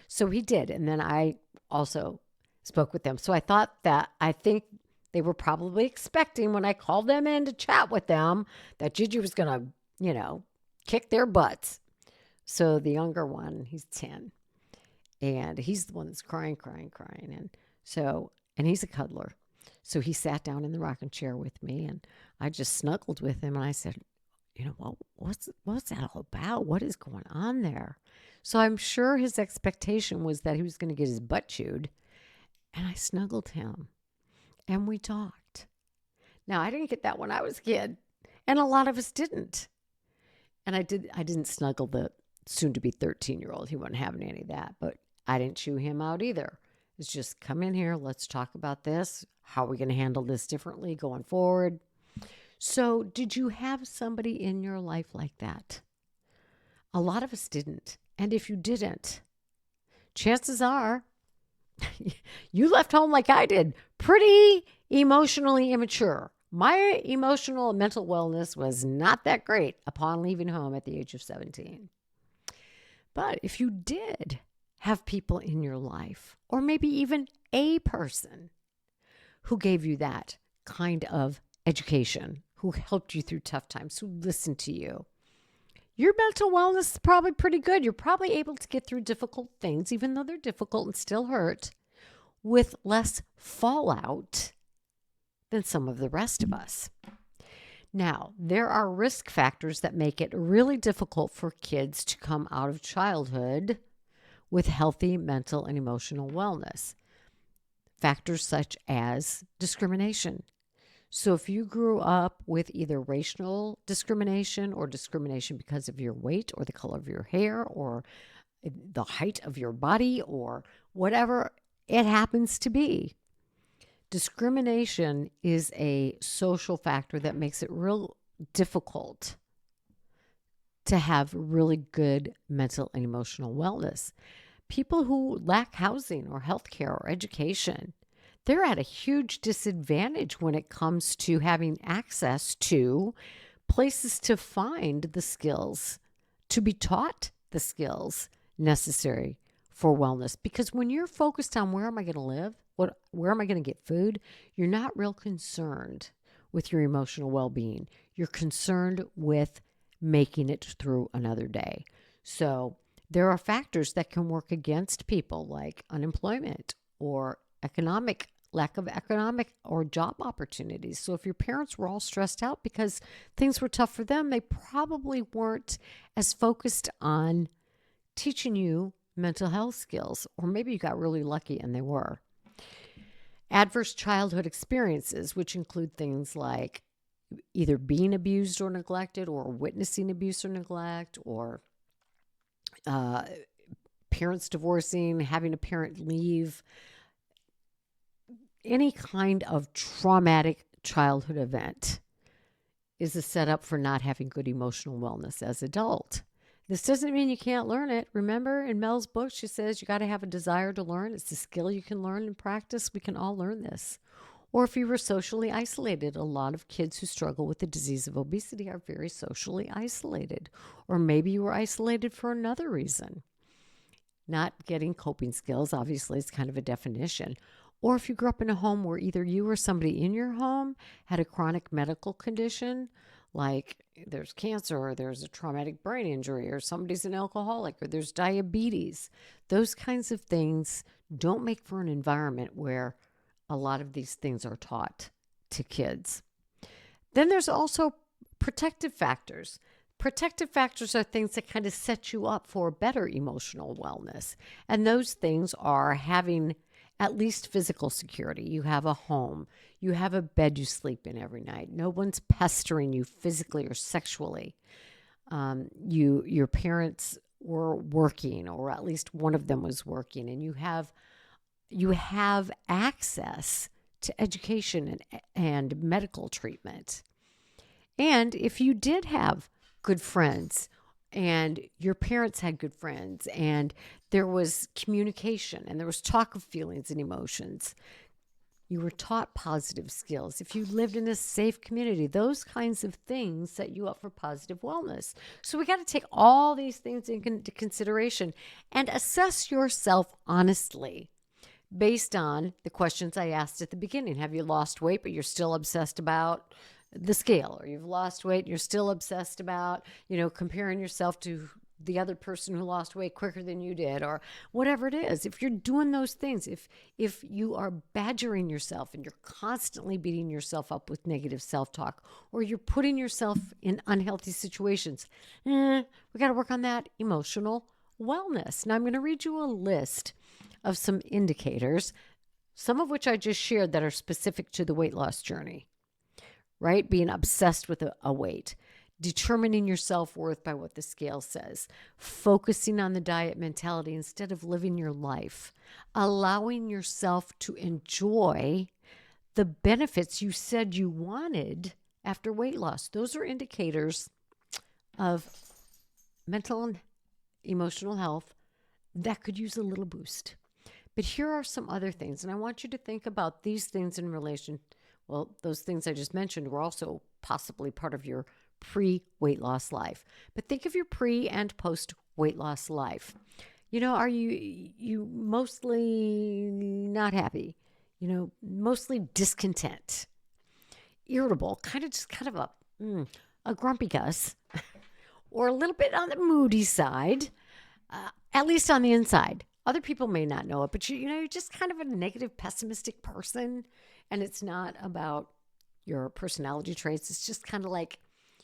So he did. And then I also spoke with them. So I think they were probably expecting when I called them in to chat with them that Gigi was going to, kick their butts. So the younger one, he's 10. And he's the one that's crying. And he's a cuddler. So he sat down in the rocking chair with me and I just snuggled with him and I said, what's that all about? What is going on there? So I'm sure his expectation was that he was going to get his butt chewed. And I snuggled him and we talked. Now, I didn't get that when I was a kid, and a lot of us didn't. And I didn't snuggle the soon-to-be 13-year-old. He wasn't having any of that, but I didn't chew him out either. It's just, come in here, let's talk about this. How are we going to handle this differently going forward? So did you have somebody in your life like that? A lot of us didn't. And if you didn't, chances are you left home like I did, pretty emotionally immature. My emotional and mental wellness was not that great upon leaving home at the age of 17. But if you did have people in your life, or maybe even a person who gave you that kind of education, who helped you through tough times, who listened to you, your mental wellness is probably pretty good. You're probably able to get through difficult things, even though they're difficult and still hurt, with less fallout than some of the rest of us. Now, there are risk factors that make it really difficult for kids to come out of childhood with healthy mental and emotional wellness. Factors such as discrimination. So if you grew up with either racial discrimination or discrimination because of your weight or the color of your hair or the height of your body or whatever it happens to be, discrimination is a social factor that makes it real difficult to have really good mental and emotional wellness. People who lack housing or healthcare or education, they're at a huge disadvantage when it comes to having access to places to find the skills, to be taught the skills necessary for wellness. Because when you're focused on where am I going to live, where am I going to get food, you're not real concerned with your emotional well-being. You're concerned with making it through another day. So there are factors that can work against people like unemployment or lack of economic or job opportunities. So if your parents were all stressed out because things were tough for them, they probably weren't as focused on teaching you mental health skills, or maybe you got really lucky and they were. Adverse childhood experiences, which include things like either being abused or neglected or witnessing abuse or neglect, or parents divorcing, having a parent leave, any kind of traumatic childhood event is a setup for not having good emotional wellness as an adult. This doesn't mean you can't learn it. Remember, in Mel's book, she says you got to have a desire to learn. It's a skill you can learn and practice. We can all learn this. Or if you were socially isolated, a lot of kids who struggle with the disease of obesity are very socially isolated. Or maybe you were isolated for another reason. Not getting coping skills, obviously, is kind of a definition. Or if you grew up in a home where either you or somebody in your home had a chronic medical condition, like there's cancer or there's a traumatic brain injury or somebody's an alcoholic or there's diabetes. Those kinds of things don't make for an environment where a lot of these things are taught to kids. Then there's also protective factors. Protective factors are things that kind of set you up for better emotional wellness. And those things are having at least physical security. You have a home. You have a bed you sleep in every night. No one's pestering you physically or sexually. Your parents were working, or at least one of them was working, and you have access to education and medical treatment. And if you did have good friends and your parents had good friends and there was communication and there was talk of feelings and emotions, you were taught positive skills. If you lived in a safe community, those kinds of things set you up for positive wellness. So we got to take all these things into consideration and assess yourself honestly based on the questions I asked at the beginning. Have you lost weight, but you're still obsessed about the scale? Or you've lost weight and you're still obsessed about, comparing yourself to the other person who lost weight quicker than you did, or whatever it is. If you're doing those things, if you are badgering yourself and you're constantly beating yourself up with negative self-talk, or you're putting yourself in unhealthy situations, we got to work on that emotional wellness. Now I'm going to read you a list of some indicators, some of which I just shared that are specific to the weight loss journey, right? Being obsessed with a weight. Determining your self-worth by what the scale says, focusing on the diet mentality instead of living your life, allowing yourself to enjoy the benefits you said you wanted after weight loss. Those are indicators of mental and emotional health that could use a little boost. But here are some other things, and I want you to think about these things in relation. Well, those things I just mentioned were also possibly part of your pre-weight loss life. But think of your pre and post-weight loss life. Are you mostly not happy? Mostly discontent? irritable, kind of a grumpy Gus, or a little bit on the moody side, at least on the inside. Other people may not know it, but you're just kind of a negative, pessimistic person. And it's not about your personality traits. It's just kind of like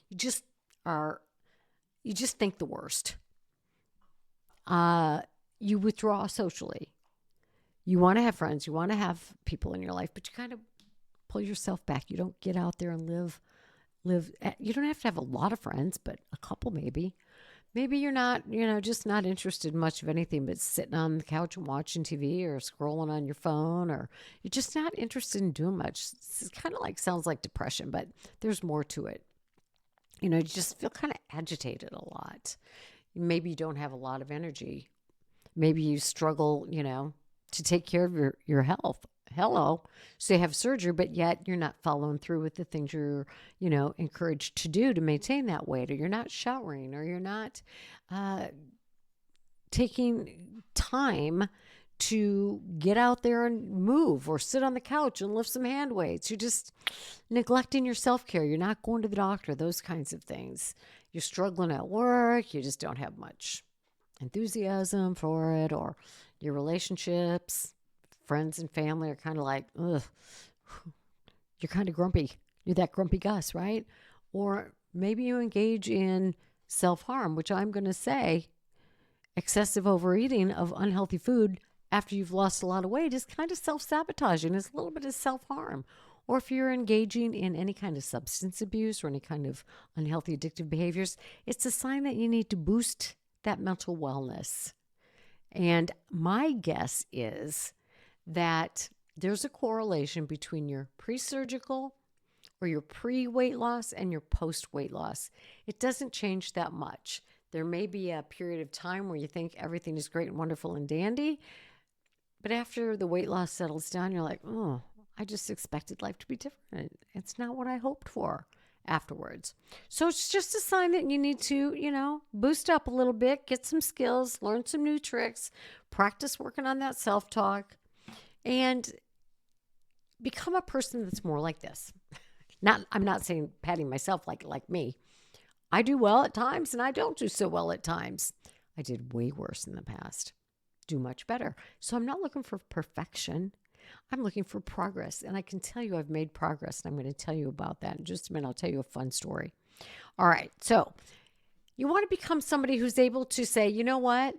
you just are, you just think the worst. You withdraw socially. You want to have friends, you want to have people in your life, but you kind of pull yourself back. You don't get out there and live. You don't have to have a lot of friends, but a couple maybe. Maybe you're not, just not interested in much of anything but sitting on the couch and watching TV or scrolling on your phone, or you're just not interested in doing much. It's kind of like, sounds like depression, but there's more to it. You just feel kind of agitated a lot. Maybe you don't have a lot of energy. Maybe you struggle, to take care of your health. Hello. So you have surgery, but yet you're not following through with the things you're, encouraged to do to maintain that weight, or you're not showering, or you're not taking time to get out there and move, or sit on the couch and lift some hand weights. You're just neglecting your self-care. You're not going to the doctor, those kinds of things. You're struggling at work. You just don't have much enthusiasm for it, or your relationships, friends and family are kind of like, ugh, you're kind of grumpy. You're that grumpy Gus, right? Or maybe you engage in self-harm, which I'm going to say excessive overeating of unhealthy food after you've lost a lot of weight is kind of self-sabotaging. It's a little bit of self-harm. Or if you're engaging in any kind of substance abuse or any kind of unhealthy addictive behaviors, it's a sign that you need to boost that mental wellness. And my guess is that there's a correlation between your pre-surgical or your pre-weight loss and your post-weight loss. It doesn't change that much. There may be a period of time where you think everything is great and wonderful and dandy, but after the weight loss settles down, you're like, oh, I just expected life to be different. It's not what I hoped for afterwards. So it's just a sign that you need to, boost up a little bit, get some skills, learn some new tricks, practice working on that self-talk, and become a person that's more like this. I'm not saying patting myself like me. I do well at times and I don't do so well at times. I did way worse in the past. Do much better. So I'm not looking for perfection. I'm looking for progress. And I can tell you I've made progress. And I'm going to tell you about that in just a minute. I'll tell you a fun story. All right. So you want to become somebody who's able to say, you know what?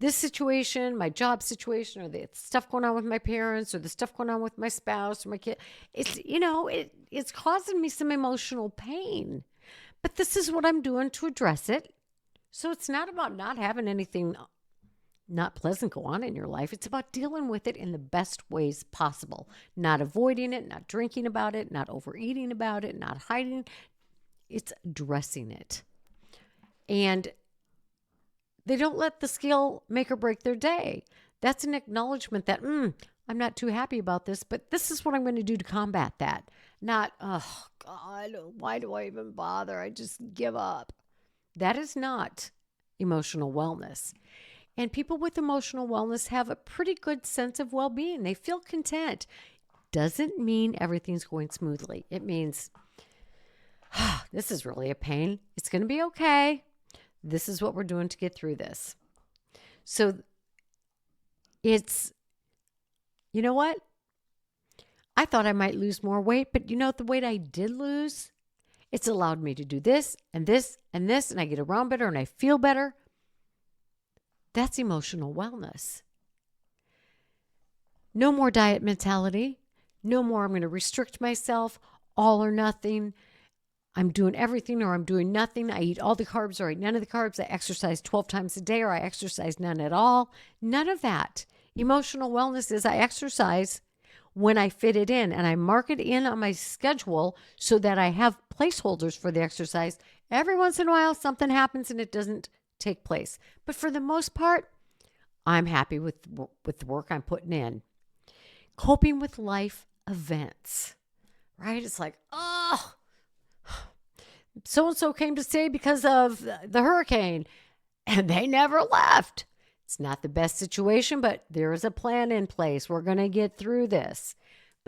This situation, my job situation, or the stuff going on with my parents, or the stuff going on with my spouse or my kid, it's causing me some emotional pain. But this is what I'm doing to address it. So it's not about not having anything not pleasant go on in your life. It's about dealing with it in the best ways possible. Not avoiding it, not drinking about it, not overeating about it, not hiding. It's addressing it. And they don't let the scale make or break their day. That's an acknowledgement that, I'm not too happy about this, but this is what I'm going to do to combat that. Not, oh, God, why do I even bother? I just give up. That is not emotional wellness. And people with emotional wellness have a pretty good sense of well-being. They feel content. Doesn't mean everything's going smoothly. It means, this is really a pain. It's going to be okay. This is what we're doing to get through this. So it's, you know what? I thought I might lose more weight, but the weight I did lose, it's allowed me to do this and this and this, and I get around better and I feel better. That's emotional wellness. No more diet mentality. No more I'm going to restrict myself, all or nothing. I'm doing everything or I'm doing nothing. I eat all the carbs or I eat none of the carbs. I exercise 12 times a day or I exercise none at all. None of that. Emotional wellness is I exercise when I fit it in and I mark it in on my schedule so that I have placeholders for the exercise. Every once in a while, something happens and it doesn't take place. But for the most part, I'm happy with the work I'm putting in. Coping with life events, right? It's like, oh, so-and-so came to stay because of the hurricane and they never left. It's not the best situation, but there is a plan in place. We're going to get through this.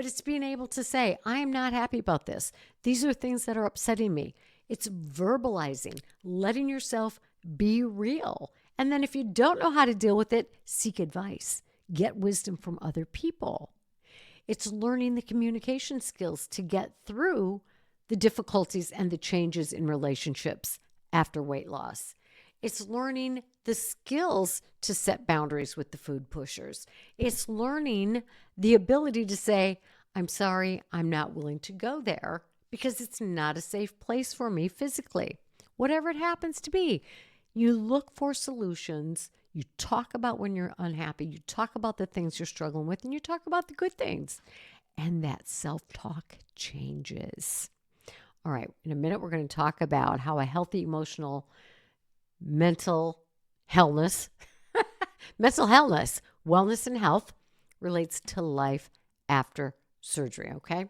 But it's being able to say, I am not happy about this. These are things that are upsetting me. It's verbalizing, letting yourself be real. And then if you don't know how to deal with it, seek advice. Get wisdom from other people. It's learning the communication skills to get through the difficulties and the changes in relationships after weight loss. It's learning the skills to set boundaries with the food pushers. It's learning the ability to say, I'm sorry, I'm not willing to go there because it's not a safe place for me physically. Whatever it happens to be, you look for solutions. You talk about when you're unhappy. You talk about the things you're struggling with, and you talk about the good things. And that self-talk changes. All right, in a minute, we're going to talk about how a healthy emotional mental wellness, wellness and health relates to life after surgery, okay?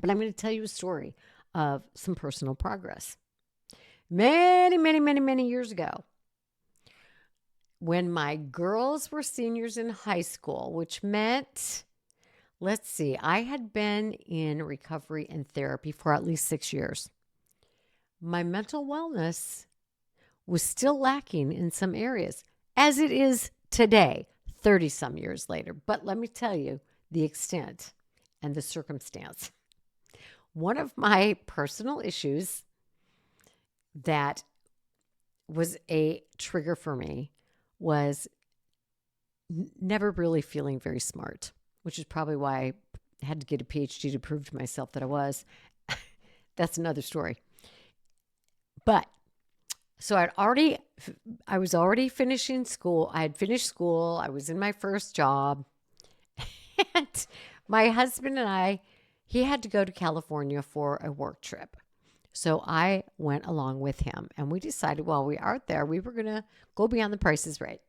But I'm going to tell you a story of some personal progress. Many years ago, when my girls were seniors in high school, which meant, let's see, I had been in recovery and therapy for at least 6 years. My mental wellness was still lacking in some areas, as it is today, 30 some years later. But let me tell you the extent and the circumstance. One of my personal issues that was a trigger for me was never really feeling very smart, which is probably why I had to get a PhD to prove to myself that I was. That's another story. But so I was already finishing school. I had finished school. I was in my first job. And my husband and I, he had to go to California for a work trip. So I went along with him, and we decided while we are there, we were going to go beyond the Price is Right.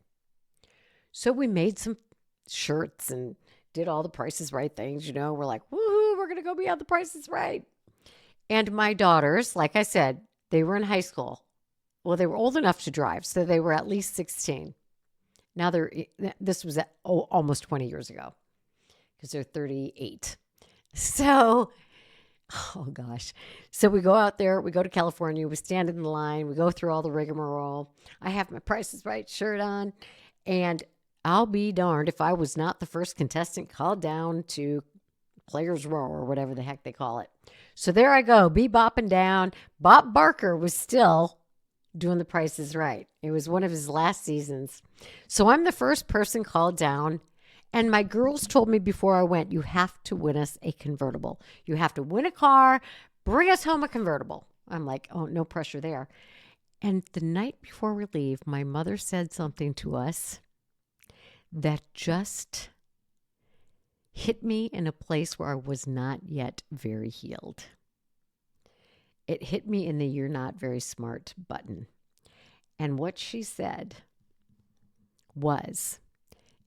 So we made some shirts and did all the Price is Right things. You know, we're like, woohoo, we're going to go beyond the Price is Right. And my daughters, like I said, they were in high school. Well, they were old enough to drive, so they were at least 16. Now this was almost 20 years ago because they're 38. So, oh gosh. So we go out there, we go to California, we stand in the line, we go through all the rigmarole. I have my Price is Right shirt on, and I'll be darned if I was not the first contestant called down to Players Row or whatever the heck they call it. So there I go, bebopping down. Bob Barker was still doing the Price is Right. It was one of his last seasons. So I'm the first person called down. And my girls told me before I went, you have to win us a convertible. You have to win a car, bring us home a convertible. I'm like, oh, no pressure there. And the night before we leave, my mother said something to us that just hit me in a place where I was not yet very healed. It hit me in the "you're not very smart" button. And what she said was,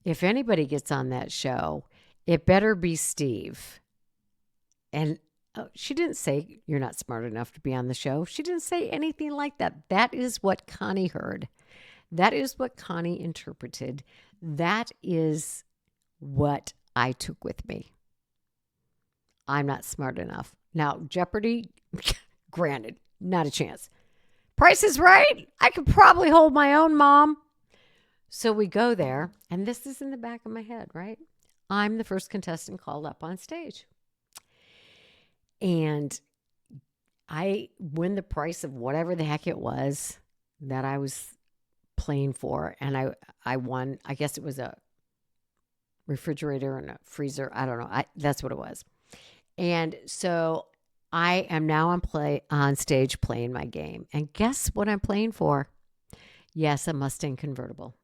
if anybody gets on that show, it better be Steve. And she didn't say you're not smart enough to be on the show. She didn't say anything like that. That is what Connie heard. That is what Connie interpreted. That is what I took with me. I'm not smart enough. Now, Jeopardy, granted, not a chance. Price is Right. I could probably hold my own, Mom. So we go there, and this is in the back of my head, right? I'm the first contestant called up on stage. And I win the price of whatever the heck it was that I was playing for. And I won, I guess it was a refrigerator and a freezer. I don't know. That's what it was. And so I am now on stage playing my game. And guess what I'm playing for? Yes, a Mustang convertible.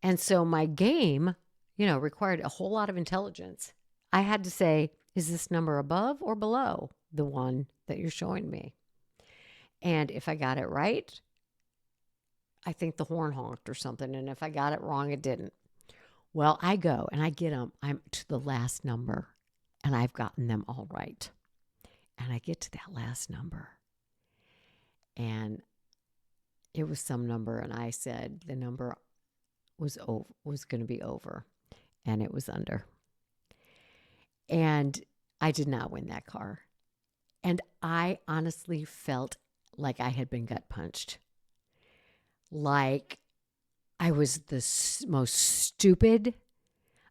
And so my game, required a whole lot of intelligence. I had to say, is this number above or below the one that you're showing me? And if I got it right, I think the horn honked or something. And if I got it wrong, it didn't. Well, I go and I get them. I'm to the last number, and I've gotten them all right. And I get to that last number, and it was some number, and I said the number was going to be over, and it was under. And I did not win that car. And I honestly felt like I had been gut punched. Like I was the most stupid.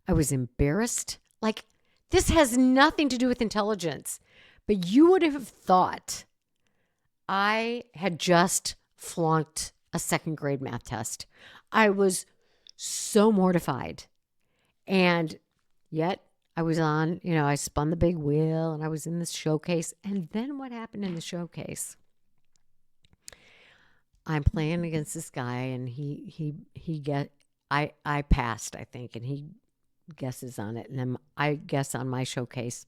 I was embarrassed. Like, this has nothing to do with intelligence. But you would have thought I had just flunked a second grade math test. I was so mortified. And yet I was on, I spun the big wheel and I was in this showcase. And then what happened in the showcase? I'm playing against this guy and I passed, I think, and he guesses on it. And then I guess on my showcase.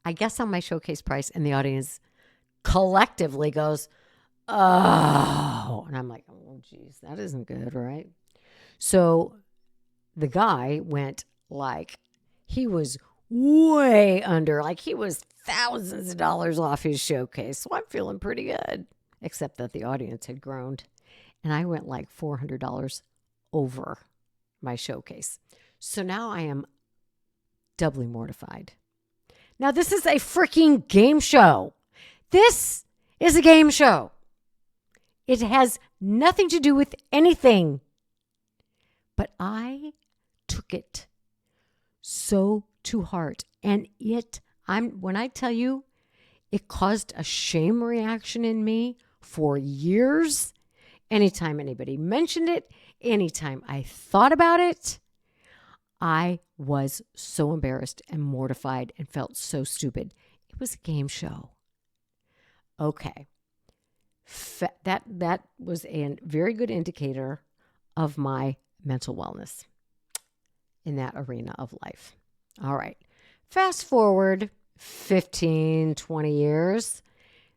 I guess on my showcase price, and the audience collectively goes, oh. And I'm like, oh, geez, that isn't good, right? So the guy went like, he was way under, like he was thousands of dollars off his showcase. So I'm feeling pretty good, except that the audience had groaned. And I went like $400 over my showcase. So now I am doubly mortified. Now, this is a freaking game show. This is a game show. It has nothing to do with anything. But I took it so to heart. And when I tell you, it caused a shame reaction in me for years. Anytime anybody mentioned it, anytime I thought about it, I was so embarrassed and mortified and felt so stupid. It was a game show. Okay. That was a very good indicator of my mental wellness in that arena of life. All right. Fast forward 15, 20 years,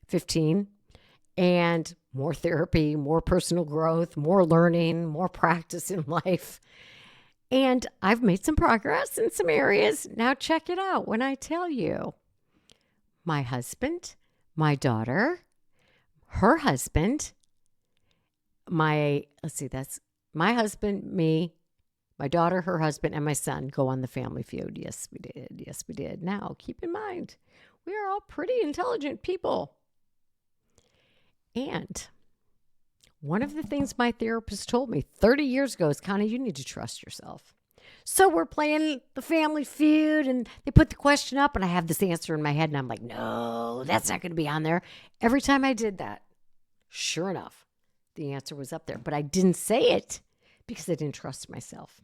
15, and more therapy, more personal growth, more learning, more practice in life. And I've made some progress in some areas. Now check it out when I tell you. My husband, my daughter, her husband, that's my husband, me, my daughter, her husband, and my son go on the Family Feud. Yes, we did. Yes, we did. Now, keep in mind, we are all pretty intelligent people. And one of the things my therapist told me 30 years ago is, Connie, you need to trust yourself. So we're playing the Family Feud, and they put the question up, and I have this answer in my head, and I'm like, no, that's not going to be on there. Every time I did that, sure enough, the answer was up there. But I didn't say it because I didn't trust myself.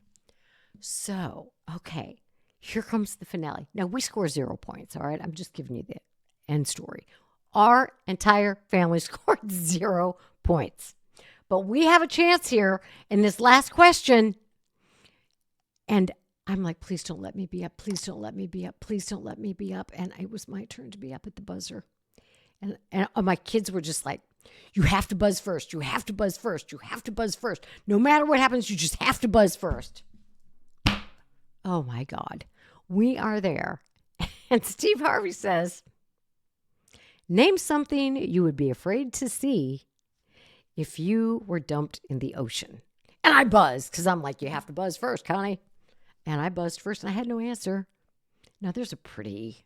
So, okay, here comes the finale. Now, we score 0 points, all right? I'm just giving you the end story. Our entire family scored 0 points. But we have a chance here in this last question. And I'm like, please don't let me be up. Please don't let me be up. Please don't let me be up. And it was my turn to be up at the buzzer. And my kids were just like, you have to buzz first. You have to buzz first. You have to buzz first. No matter what happens, you just have to buzz first. Oh, my God. We are there. And Steve Harvey says, name something you would be afraid to see if you were dumped in the ocean. And I buzzed because I'm like, you have to buzz first, Connie. And I buzzed first and I had no answer. Now, there's a pretty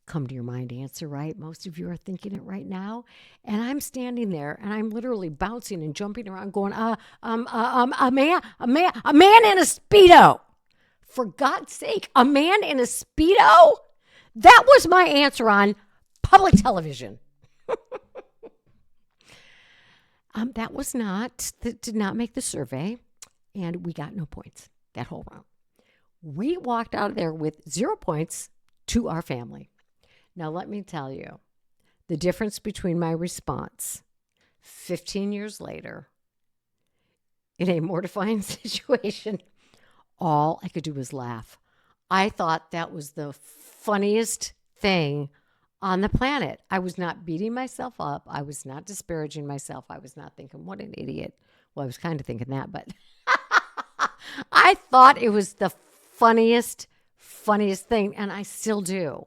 come to your mind answer, right? Most of you are thinking it right now. And I'm standing there and I'm literally bouncing and jumping around going, a man in a Speedo. For God's sake, a man in a Speedo? That was my answer on public television. That did not make the survey, and we got no points that whole round. We walked out of there with 0 points to our family. Now, let me tell you, the difference between my response 15 years later in a mortifying situation, all I could do was laugh. I thought that was the funniest thing on the planet. I was not beating myself up. I was not disparaging myself. I was not thinking, what an idiot. Well, I was kind of thinking that, but I thought it was the funniest thing, and I still do.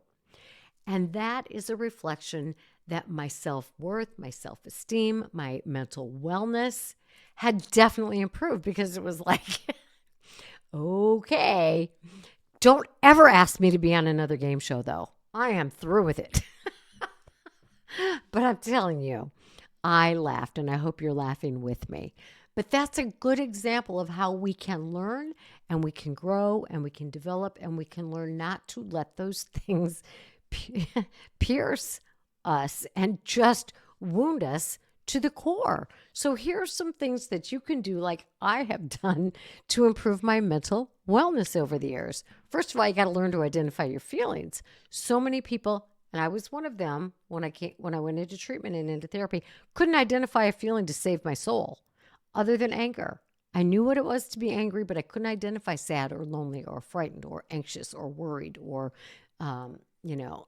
And that is a reflection that my self-worth, my self-esteem, my mental wellness had definitely improved because it was like, okay, Don't ever ask me to be on another game show, though. I am through with it. But I'm telling you, I laughed, and I hope you're laughing with me. But that's a good example of how we can learn and we can grow and we can develop and we can learn not to let those things pierce us and just wound us to the core. So here are some things that you can do, like I have done, to improve my mental wellness over the years. First of all, you got to learn to identify your feelings. So many people, and I was one of them when I went into treatment and into therapy, couldn't identify a feeling to save my soul other than anger. I knew what it was to be angry, but I couldn't identify sad or lonely or frightened or anxious or worried or, you know,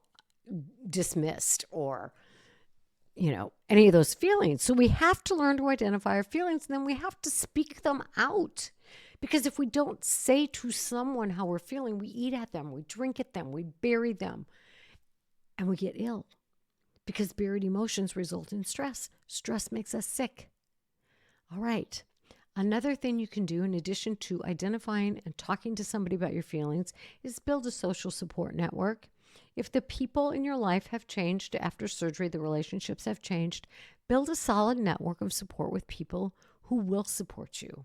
dismissed or, any of those feelings. So we have to learn to identify our feelings, and then we have to speak them out. Because if we don't say to someone how we're feeling, we eat at them, we drink at them, we bury them, and we get ill. Because buried emotions result in stress. Stress makes us sick. All right. Another thing you can do in addition to identifying and talking to somebody about your feelings is build a social support network. If the people in your life have changed after surgery, the relationships have changed, build a solid network of support with people who will support you,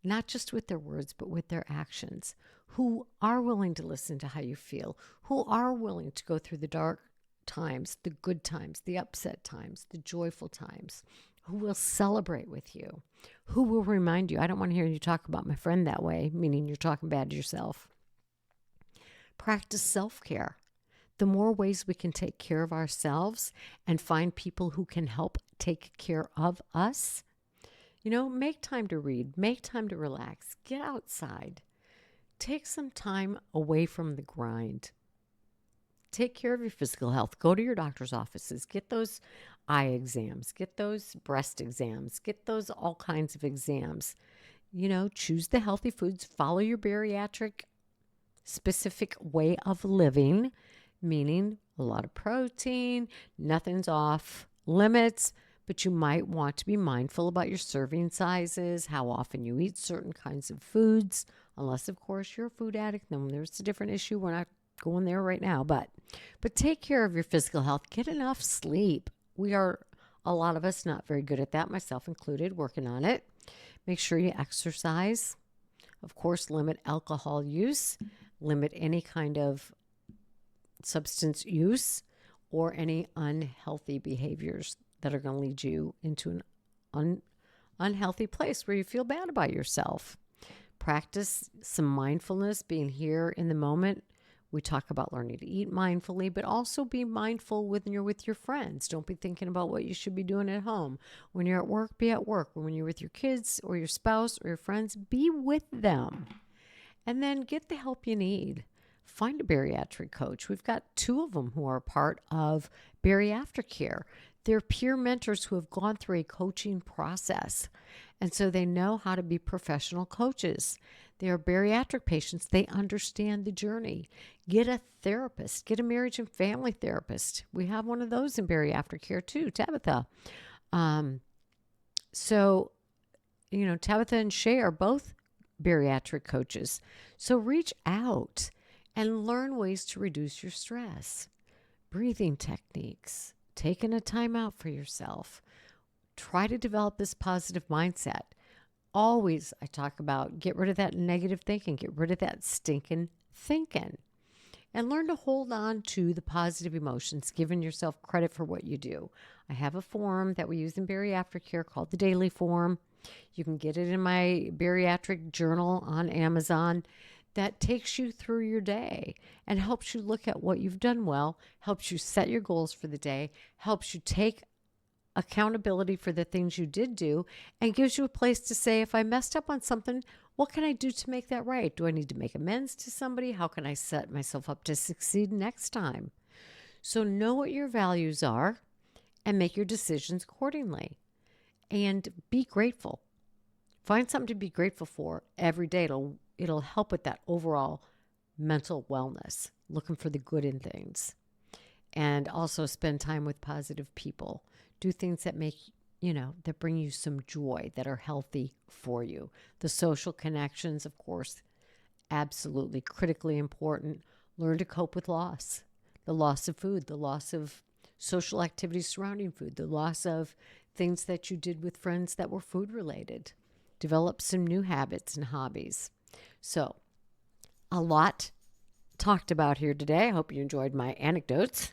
not just with their words, but with their actions, who are willing to listen to how you feel, who are willing to go through the dark times, the good times, the upset times, the joyful times, who will celebrate with you, who will remind you, I don't want to hear you talk about my friend that way, meaning you're talking bad to yourself. Practice self-care. The more ways we can take care of ourselves and find people who can help take care of us, make time to read, make time to relax, get outside, take some time away from the grind. Take care of your physical health. Go to your doctor's offices. Get those eye exams. Get those breast exams. Get those all kinds of exams. Choose the healthy foods. Follow your bariatric specific way of living, meaning a lot of protein, nothing's off limits, but you might want to be mindful about your serving sizes, how often you eat certain kinds of foods, unless, of course, you're a food addict. Then there's a different issue. We're not going there right now, but take care of your physical health. Get enough sleep. A lot of us, not very good at that, myself included, working on it. Make sure you exercise. Of course, limit alcohol use, limit any kind of substance use or any unhealthy behaviors that are going to lead you into an unhealthy place where you feel bad about yourself. Practice some mindfulness, being here in the moment. We talk about learning to eat mindfully, but also be mindful when you're with your friends. Don't be thinking about what you should be doing at home. When you're at work, be at work. When you're with your kids or your spouse or your friends, be with them. And then get the help you need. Find a bariatric coach. We've got 2 of them who are part of bariatric care. They're peer mentors who have gone through a coaching process. And so they know how to be professional coaches. They are bariatric patients. They understand the journey. Get a therapist. Get a marriage and family therapist. We have one of those in bariatric care too, Tabitha. Tabitha and Shay are both bariatric coaches. So reach out and learn ways to reduce your stress. Breathing techniques. Taking a time out for yourself. Try to develop this positive mindset. Always, I talk about get rid of that negative thinking. Get rid of that stinking thinking. And learn to hold on to the positive emotions, giving yourself credit for what you do. I have a form that we use in bariatric care called the Daily Form. You can get it in my bariatric journal on Amazon. That takes you through your day and helps you look at what you've done well, helps you set your goals for the day, helps you take accountability for the things you did do, and gives you a place to say, if I messed up on something, what can I do to make that right? Do I need to make amends to somebody? How can I set myself up to succeed next time? So know what your values are and make your decisions accordingly. And be grateful. Find something to be grateful for every day. It'll help with that overall mental wellness, looking for the good in things. And also spend time with positive people. Do things that that bring you some joy, that are healthy for you. The social connections, of course, absolutely critically important. Learn to cope with loss, the loss of food, the loss of social activities surrounding food, the loss of things that you did with friends that were food related. Develop some new habits and hobbies. So, a lot talked about here today. I hope you enjoyed my anecdotes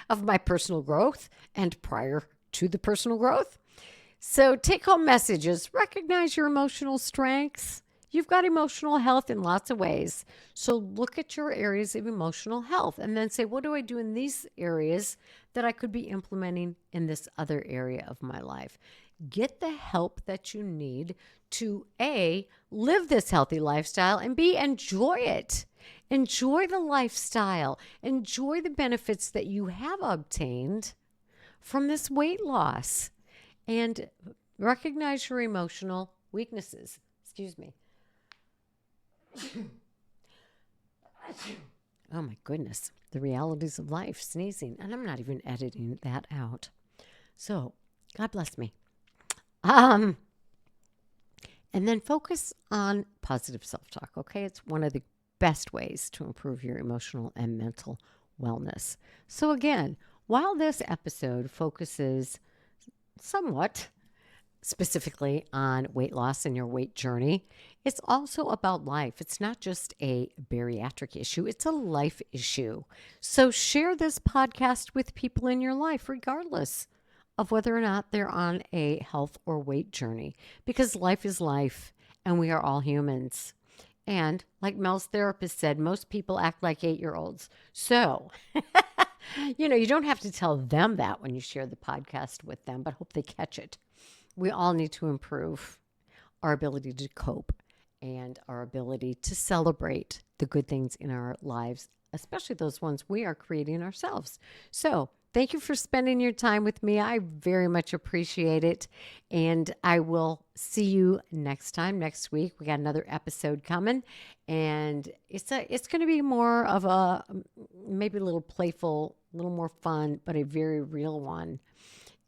of my personal growth and prior to the personal growth. So, take home messages: recognize your emotional strengths. You've got emotional health in lots of ways. So, look at your areas of emotional health and then say, what do I do in these areas that I could be implementing in this other area of my life? Get the help that you need to A, live this healthy lifestyle, and B, enjoy it. Enjoy the lifestyle. Enjoy the benefits that you have obtained from this weight loss. And recognize your emotional weaknesses. Excuse me. Oh my goodness. The realities of life, sneezing. And I'm not even editing that out. So, God bless me. And then focus on positive self-talk, okay? It's one of the best ways to improve your emotional and mental wellness. So again, while this episode focuses somewhat specifically on weight loss and your weight journey, it's also about life. It's not just a bariatric issue, it's a life issue. So share this podcast with people in your life, regardless of whether or not they're on a health or weight journey, because life is life and we are all humans. And like Mel's therapist said, most people act like 8-year-olds. So, you don't have to tell them that when you share the podcast with them, but hope they catch it. We all need to improve our ability to cope and our ability to celebrate the good things in our lives, especially those ones we are creating ourselves. So, thank you for spending your time with me. I very much appreciate it. And I will see you next week. We got another episode coming. And it's going to be more of a, maybe a little playful, a little more fun, but a very real one.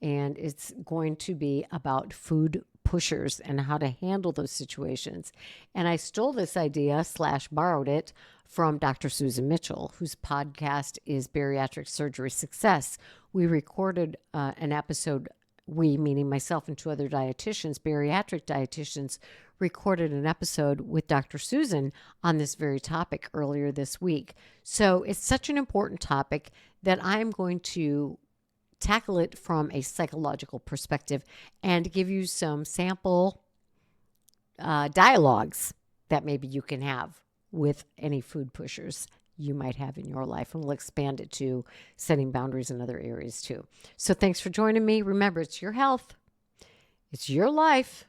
And it's going to be about food pushers and how to handle those situations. And I stole this idea / borrowed it from Dr. Susan Mitchell, whose podcast is Bariatric Surgery Success. We recorded an episode, we meaning myself and 2 other dietitians, bariatric dietitians, recorded an episode with Dr. Susan on this very topic earlier this week. So it's such an important topic that I'm going to tackle it from a psychological perspective and give you some sample dialogues that maybe you can have with any food pushers you might have in your life. And we'll expand it to setting boundaries in other areas too. So thanks for joining me. Remember, it's your health. It's your life.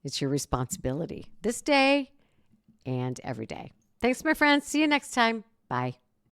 It's your responsibility this day and every day. Thanks, my friends. See you next time. Bye.